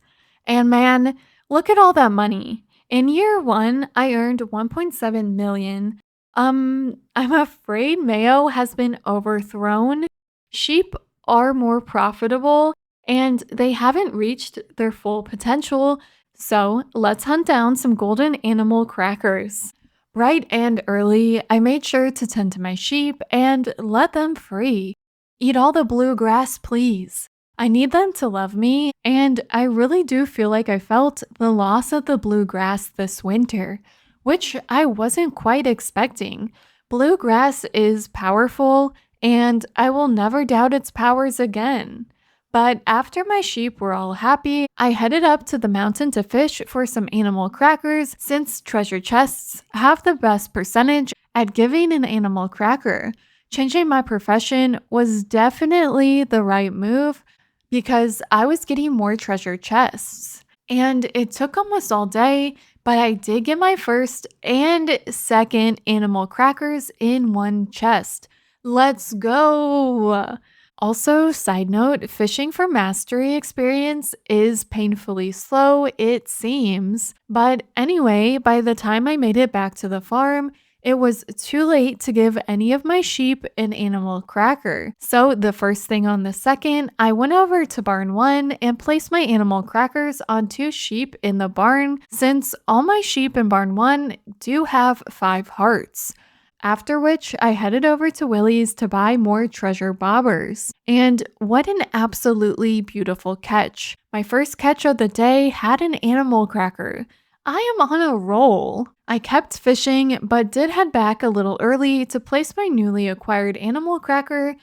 And man, look at all that money. In year 1, I earned 1.7 million. I'm afraid Mayo has been overthrown. Sheep are more profitable and they haven't reached their full potential. So let's hunt down some golden animal crackers. Bright and early, I made sure to tend to my sheep and let them free. Eat all the blue grass, please. I need them to love me, and I really do feel like I felt the loss of the bluegrass this winter, which I wasn't quite expecting. Bluegrass is powerful, and I will never doubt its powers again. But after my sheep were all happy, I headed up to the mountain to fish for some animal crackers since treasure chests have the best percentage at giving an animal cracker. Changing my profession was definitely the right move because I was getting more treasure chests. And it took almost all day, but I did get my first and second animal crackers in one chest. Let's go! Also, side note, fishing for mastery experience is painfully slow, it seems. But anyway, by the time I made it back to the farm, it was too late to give any of my sheep an animal cracker. So, the first thing on the second, I went over to barn 1 and placed my animal crackers on 2 sheep in the barn, since all my sheep in barn 1 do have 5 hearts. After which, I headed over to Willie's to buy more treasure bobbers. And what an absolutely beautiful catch. My first catch of the day had an animal cracker. I am on a roll. I kept fishing, but did head back a little early to place my newly acquired animal cracker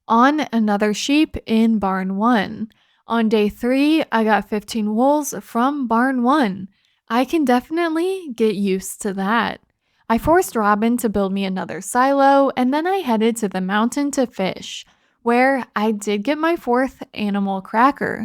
on another sheep in barn 1. On day 3, I got 15 wools from barn 1. I can definitely get used to that. I forced Robin to build me another silo, and then I headed to the mountain to fish, where I did get my fourth animal cracker.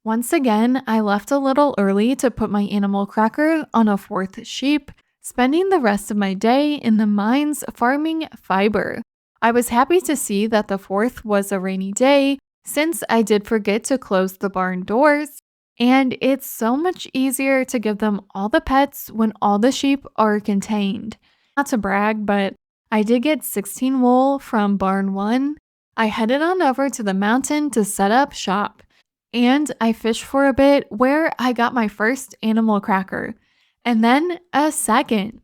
Once again, I left a little early to put my animal cracker on a fourth sheep, spending the rest of my day in the mines farming fiber. I was happy to see that the fourth was a rainy day, since I did forget to close the barn doors, and it's so much easier to give them all the pets when all the sheep are contained. Not to brag, but I did get 16 wool from barn 1. I headed on over to the mountain to set up shop. And I fished for a bit where I got my first animal cracker, and then a second.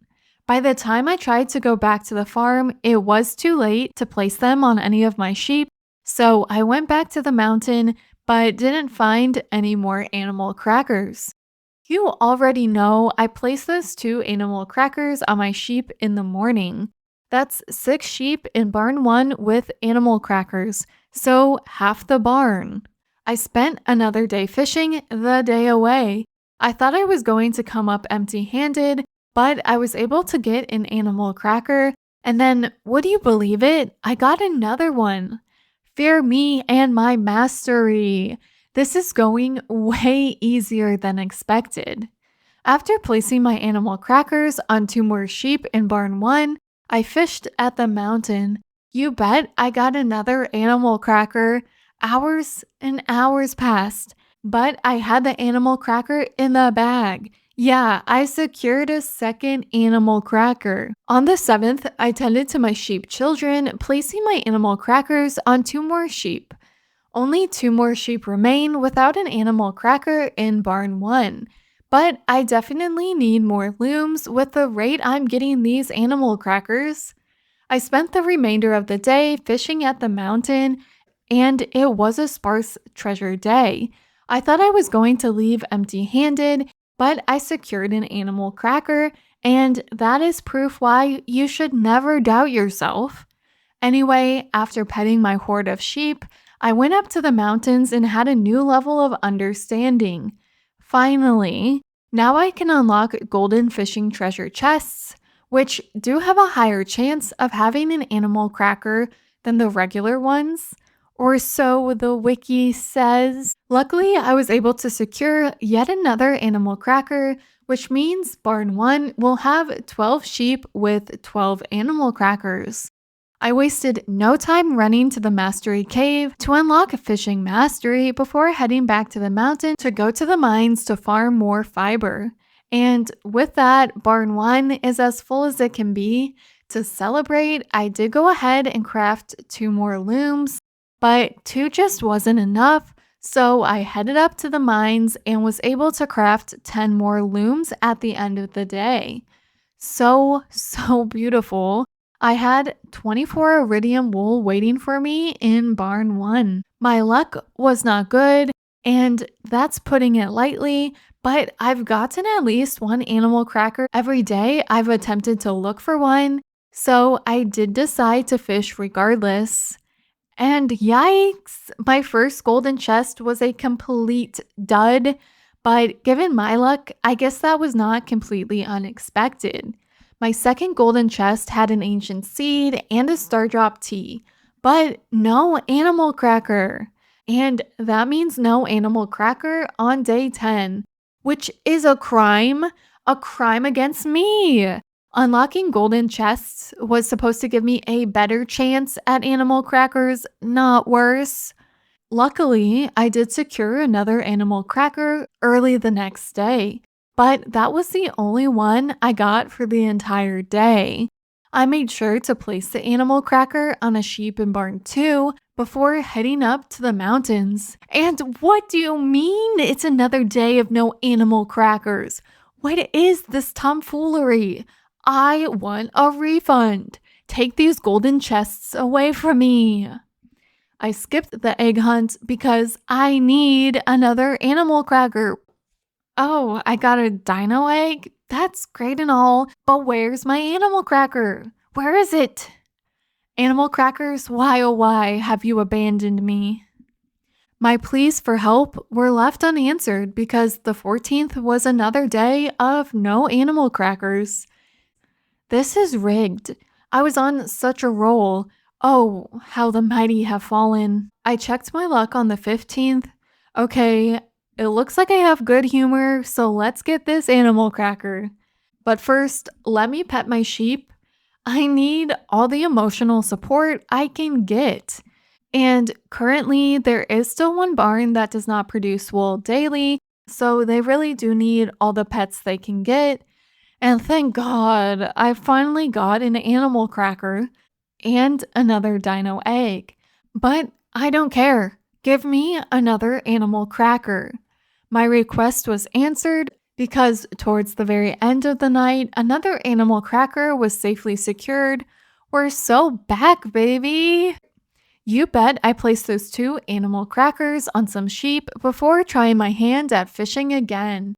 By the time I tried to go back to the farm, it was too late to place them on any of my sheep, so I went back to the mountain but didn't find any more animal crackers. You already know I placed those 2 animal crackers on my sheep in the morning. That's 6 sheep in barn 1 with animal crackers, so half the barn. I spent another day fishing the day away. I thought I was going to come up empty handed, but I was able to get an animal cracker, and then, would you believe it? I got another one. Fear me and my mastery. This is going way easier than expected. After placing my animal crackers on 2 more sheep in barn 1, I fished at the mountain. You bet I got another animal cracker. Hours and hours passed, but I had the animal cracker in the bag. Yeah, I secured a second animal cracker. On the 7th, I tended to my sheep children, placing my animal crackers on 2 more sheep. Only 2 more sheep remain without an animal cracker in barn 1. But I definitely need more looms with the rate I'm getting these animal crackers. I spent the remainder of the day fishing at the mountain, and it was a sparse treasure day. I thought I was going to leave empty handed, but I secured an animal cracker, and that is proof why you should never doubt yourself. Anyway, after petting my horde of sheep, I went up to the mountains and had a new level of understanding. Finally, now I can unlock golden fishing treasure chests, which do have a higher chance of having an animal cracker than the regular ones, or so the wiki says. Luckily, I was able to secure yet another animal cracker, which means barn 1 will have 12 sheep with 12 animal crackers. I wasted no time running to the Mastery Cave to unlock Fishing Mastery before heading back to the mountain to go to the mines to farm more fiber. And with that, Barn 1 is as full as it can be. To celebrate, I did go ahead and craft 2 more looms, but 2 just wasn't enough, so I headed up to the mines and was able to craft 10 more looms at the end of the day. So beautiful. I had 24 iridium wool waiting for me in barn 1. My luck was not good, and that's putting it lightly, but I've gotten at least one animal cracker every day I've attempted to look for one, so I did decide to fish regardless. And yikes, my first golden chest was a complete dud, but given my luck, I guess that was not completely unexpected. My second golden chest had an ancient seed and a star drop tea, but no animal cracker. And that means no animal cracker on day 10, which is a crime against me. Unlocking golden chests was supposed to give me a better chance at animal crackers, not worse. Luckily, I did secure another animal cracker early the next day, but that was the only one I got for the entire day. I made sure to place the animal cracker on a sheep in barn 2 before heading up to the mountains. And what do you mean it's another day of no animal crackers? What is this tomfoolery? I want a refund. Take these golden chests away from me. I skipped the egg hunt because I need another animal cracker. Oh, I got a dino egg? That's great and all, but where's my animal cracker? Where is it? Animal crackers, why oh why have you abandoned me? My pleas for help were left unanswered because the 14th was another day of no animal crackers. This is rigged. I was on such a roll. Oh, how the mighty have fallen. I checked my luck on the 15th. Okay, it looks like I have good humor, so let's get this animal cracker. But first, let me pet my sheep. I need all the emotional support I can get. And currently, there is still one barn that does not produce wool daily, so they really do need all the pets they can get. And thank God, I finally got an animal cracker and another dino egg. But I don't care. Give me another animal cracker. My request was answered because towards the very end of the night, another animal cracker was safely secured. We're so back, baby! You bet I placed those 2 animal crackers on some sheep before trying my hand at fishing again.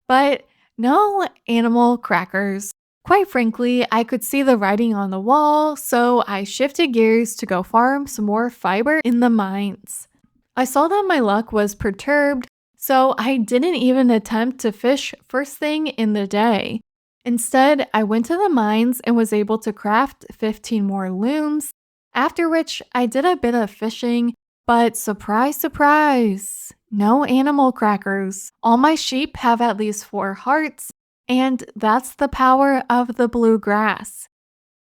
But no animal crackers. Quite frankly, I could see the writing on the wall, so I shifted gears to go farm some more fiber in the mines. I saw that my luck was perturbed, so I didn't even attempt to fish first thing in the day. Instead, I went to the mines and was able to craft 15 more looms, after which I did a bit of fishing, but surprise, surprise, no animal crackers. All my sheep have at least 4 hearts, and that's the power of the bluegrass.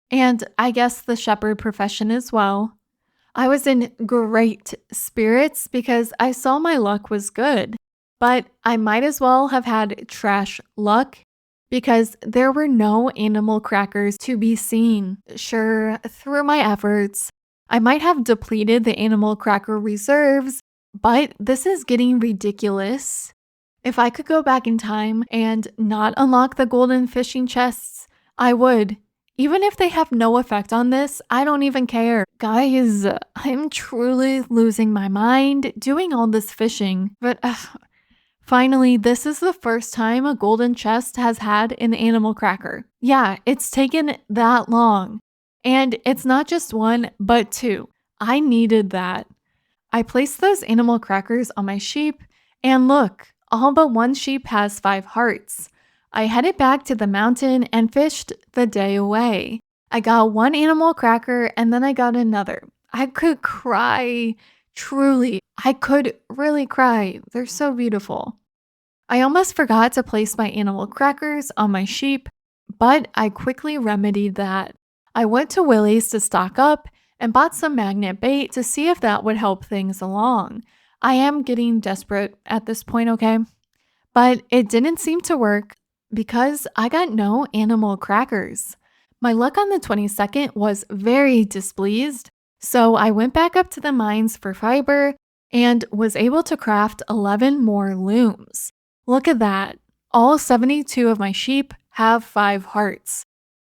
And I guess the shepherd profession as well. I was in great spirits because I saw my luck was good, but I might as well have had trash luck because there were no animal crackers to be seen. Sure, through my efforts, I might have depleted the animal cracker reserves, but this is getting ridiculous. If I could go back in time and not unlock the golden fishing chests, I would. Even if they have no effect on this, I don't even care. Guys, I'm truly losing my mind doing all this fishing. But finally, this is the first time a golden chest has had an animal cracker. Yeah, it's taken that long. And it's not just 1, but 2. I needed that. I placed those animal crackers on my sheep, and look, all but 1 sheep has 5 hearts. I headed back to the mountain and fished the day away. I got one animal cracker and then I got another. I could cry. Truly, I could really cry. They're so beautiful. I almost forgot to place my animal crackers on my sheep, but I quickly remedied that. I went to Willie's to stock up and bought some magnet bait to see if that would help things along. I am getting desperate at this point, okay? But it didn't seem to work because I got no animal crackers. My luck on the 22nd was very displeased, so I went back up to the mines for fiber and was able to craft 11 more looms. Look at that. All 72 of my sheep have 5 hearts.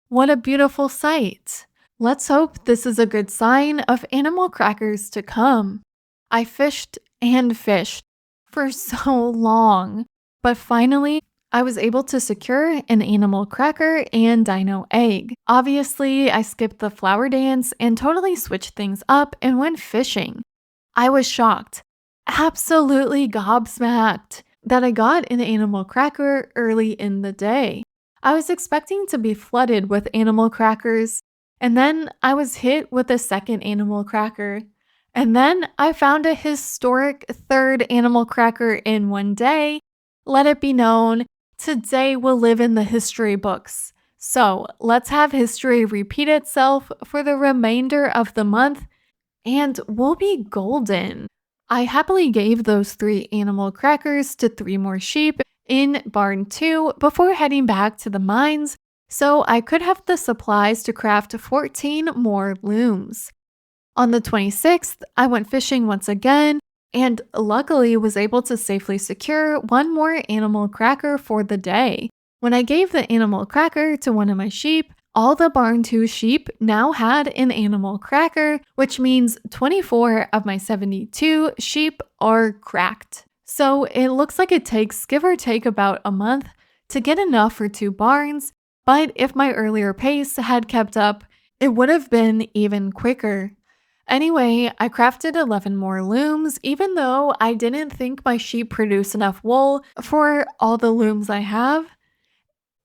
What a beautiful sight. Let's hope this is a good sign of animal crackers to come. I fished and fished for so long, but finally I was able to secure an animal cracker and dino egg. Obviously, I skipped the flower dance and totally switched things up and went fishing. I was shocked, absolutely gobsmacked, that I got an animal cracker early in the day. I was expecting to be flooded with animal crackers, and then I was hit with a second animal cracker. And then I found a historic third animal cracker in one day. Let it be known, today will live in the history books. So let's have history repeat itself for the remainder of the month and we'll be golden. I happily gave those 3 animal crackers to 3 more sheep in barn 2 before heading back to the mines so I could have the supplies to craft 14 more looms. On the 26th, I went fishing once again and luckily was able to safely secure 1 more animal cracker for the day. When I gave the animal cracker to one of my sheep, all the barn 2 sheep now had an animal cracker, which means 24 of my 72 sheep are cracked. So it looks like it takes give or take about a month to get enough for 2 barns, but if my earlier pace had kept up, it would have been even quicker. Anyway, I crafted 11 more looms, even though I didn't think my sheep produce enough wool for all the looms I have.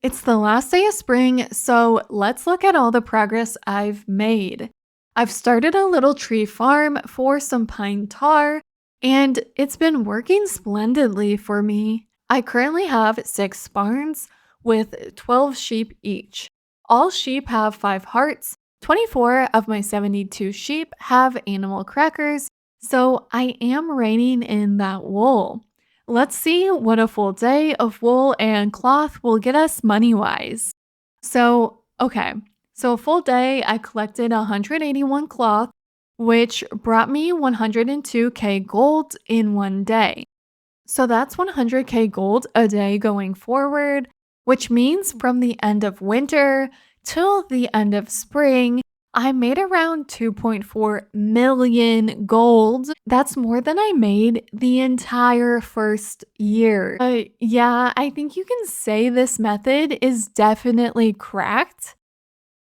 It's the last day of spring, so let's look at all the progress I've made. I've started a little tree farm for some pine tar, and it's been working splendidly for me. I currently have 6 barns with 12 sheep each. All sheep have 5 hearts. 24 of my 72 sheep have animal crackers, so I am reining in that wool. Let's see what a full day of wool and cloth will get us money-wise. Okay, so a full day I collected 181 cloth, which brought me 102k gold in one day. So that's 100k gold a day going forward, which means from the end of winter till the end of spring, I made around 2.4 million gold. That's more than I made the entire first year. Yeah, I think you can say this method is definitely cracked.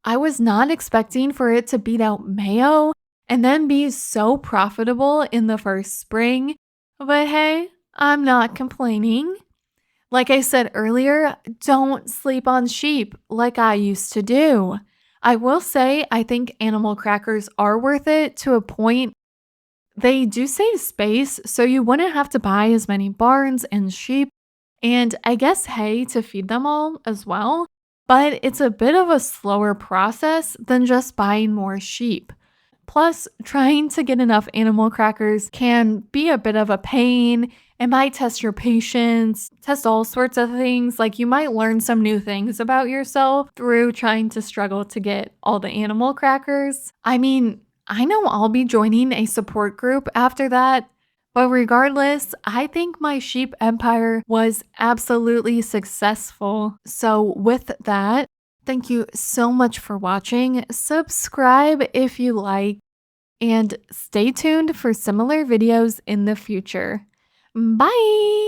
I was not expecting for it to beat out Mayo and then be so profitable in the first spring. But hey, I'm not complaining. Like I said earlier, don't sleep on sheep like I used to do. I will say I think animal crackers are worth it to a point. They do save space, so you wouldn't have to buy as many barns and sheep, and I guess hay to feed them all as well. But it's a bit of a slower process than just buying more sheep. Plus, trying to get enough animal crackers can be a bit of a pain. It might test your patience, test all sorts of things. Like you might learn some new things about yourself through trying to struggle to get all the animal crackers. I mean, I know I'll be joining a support group after that. But regardless, I think my sheep empire was absolutely successful. So with that, thank you so much for watching. Subscribe if you like, and stay tuned for similar videos in the future. Bye!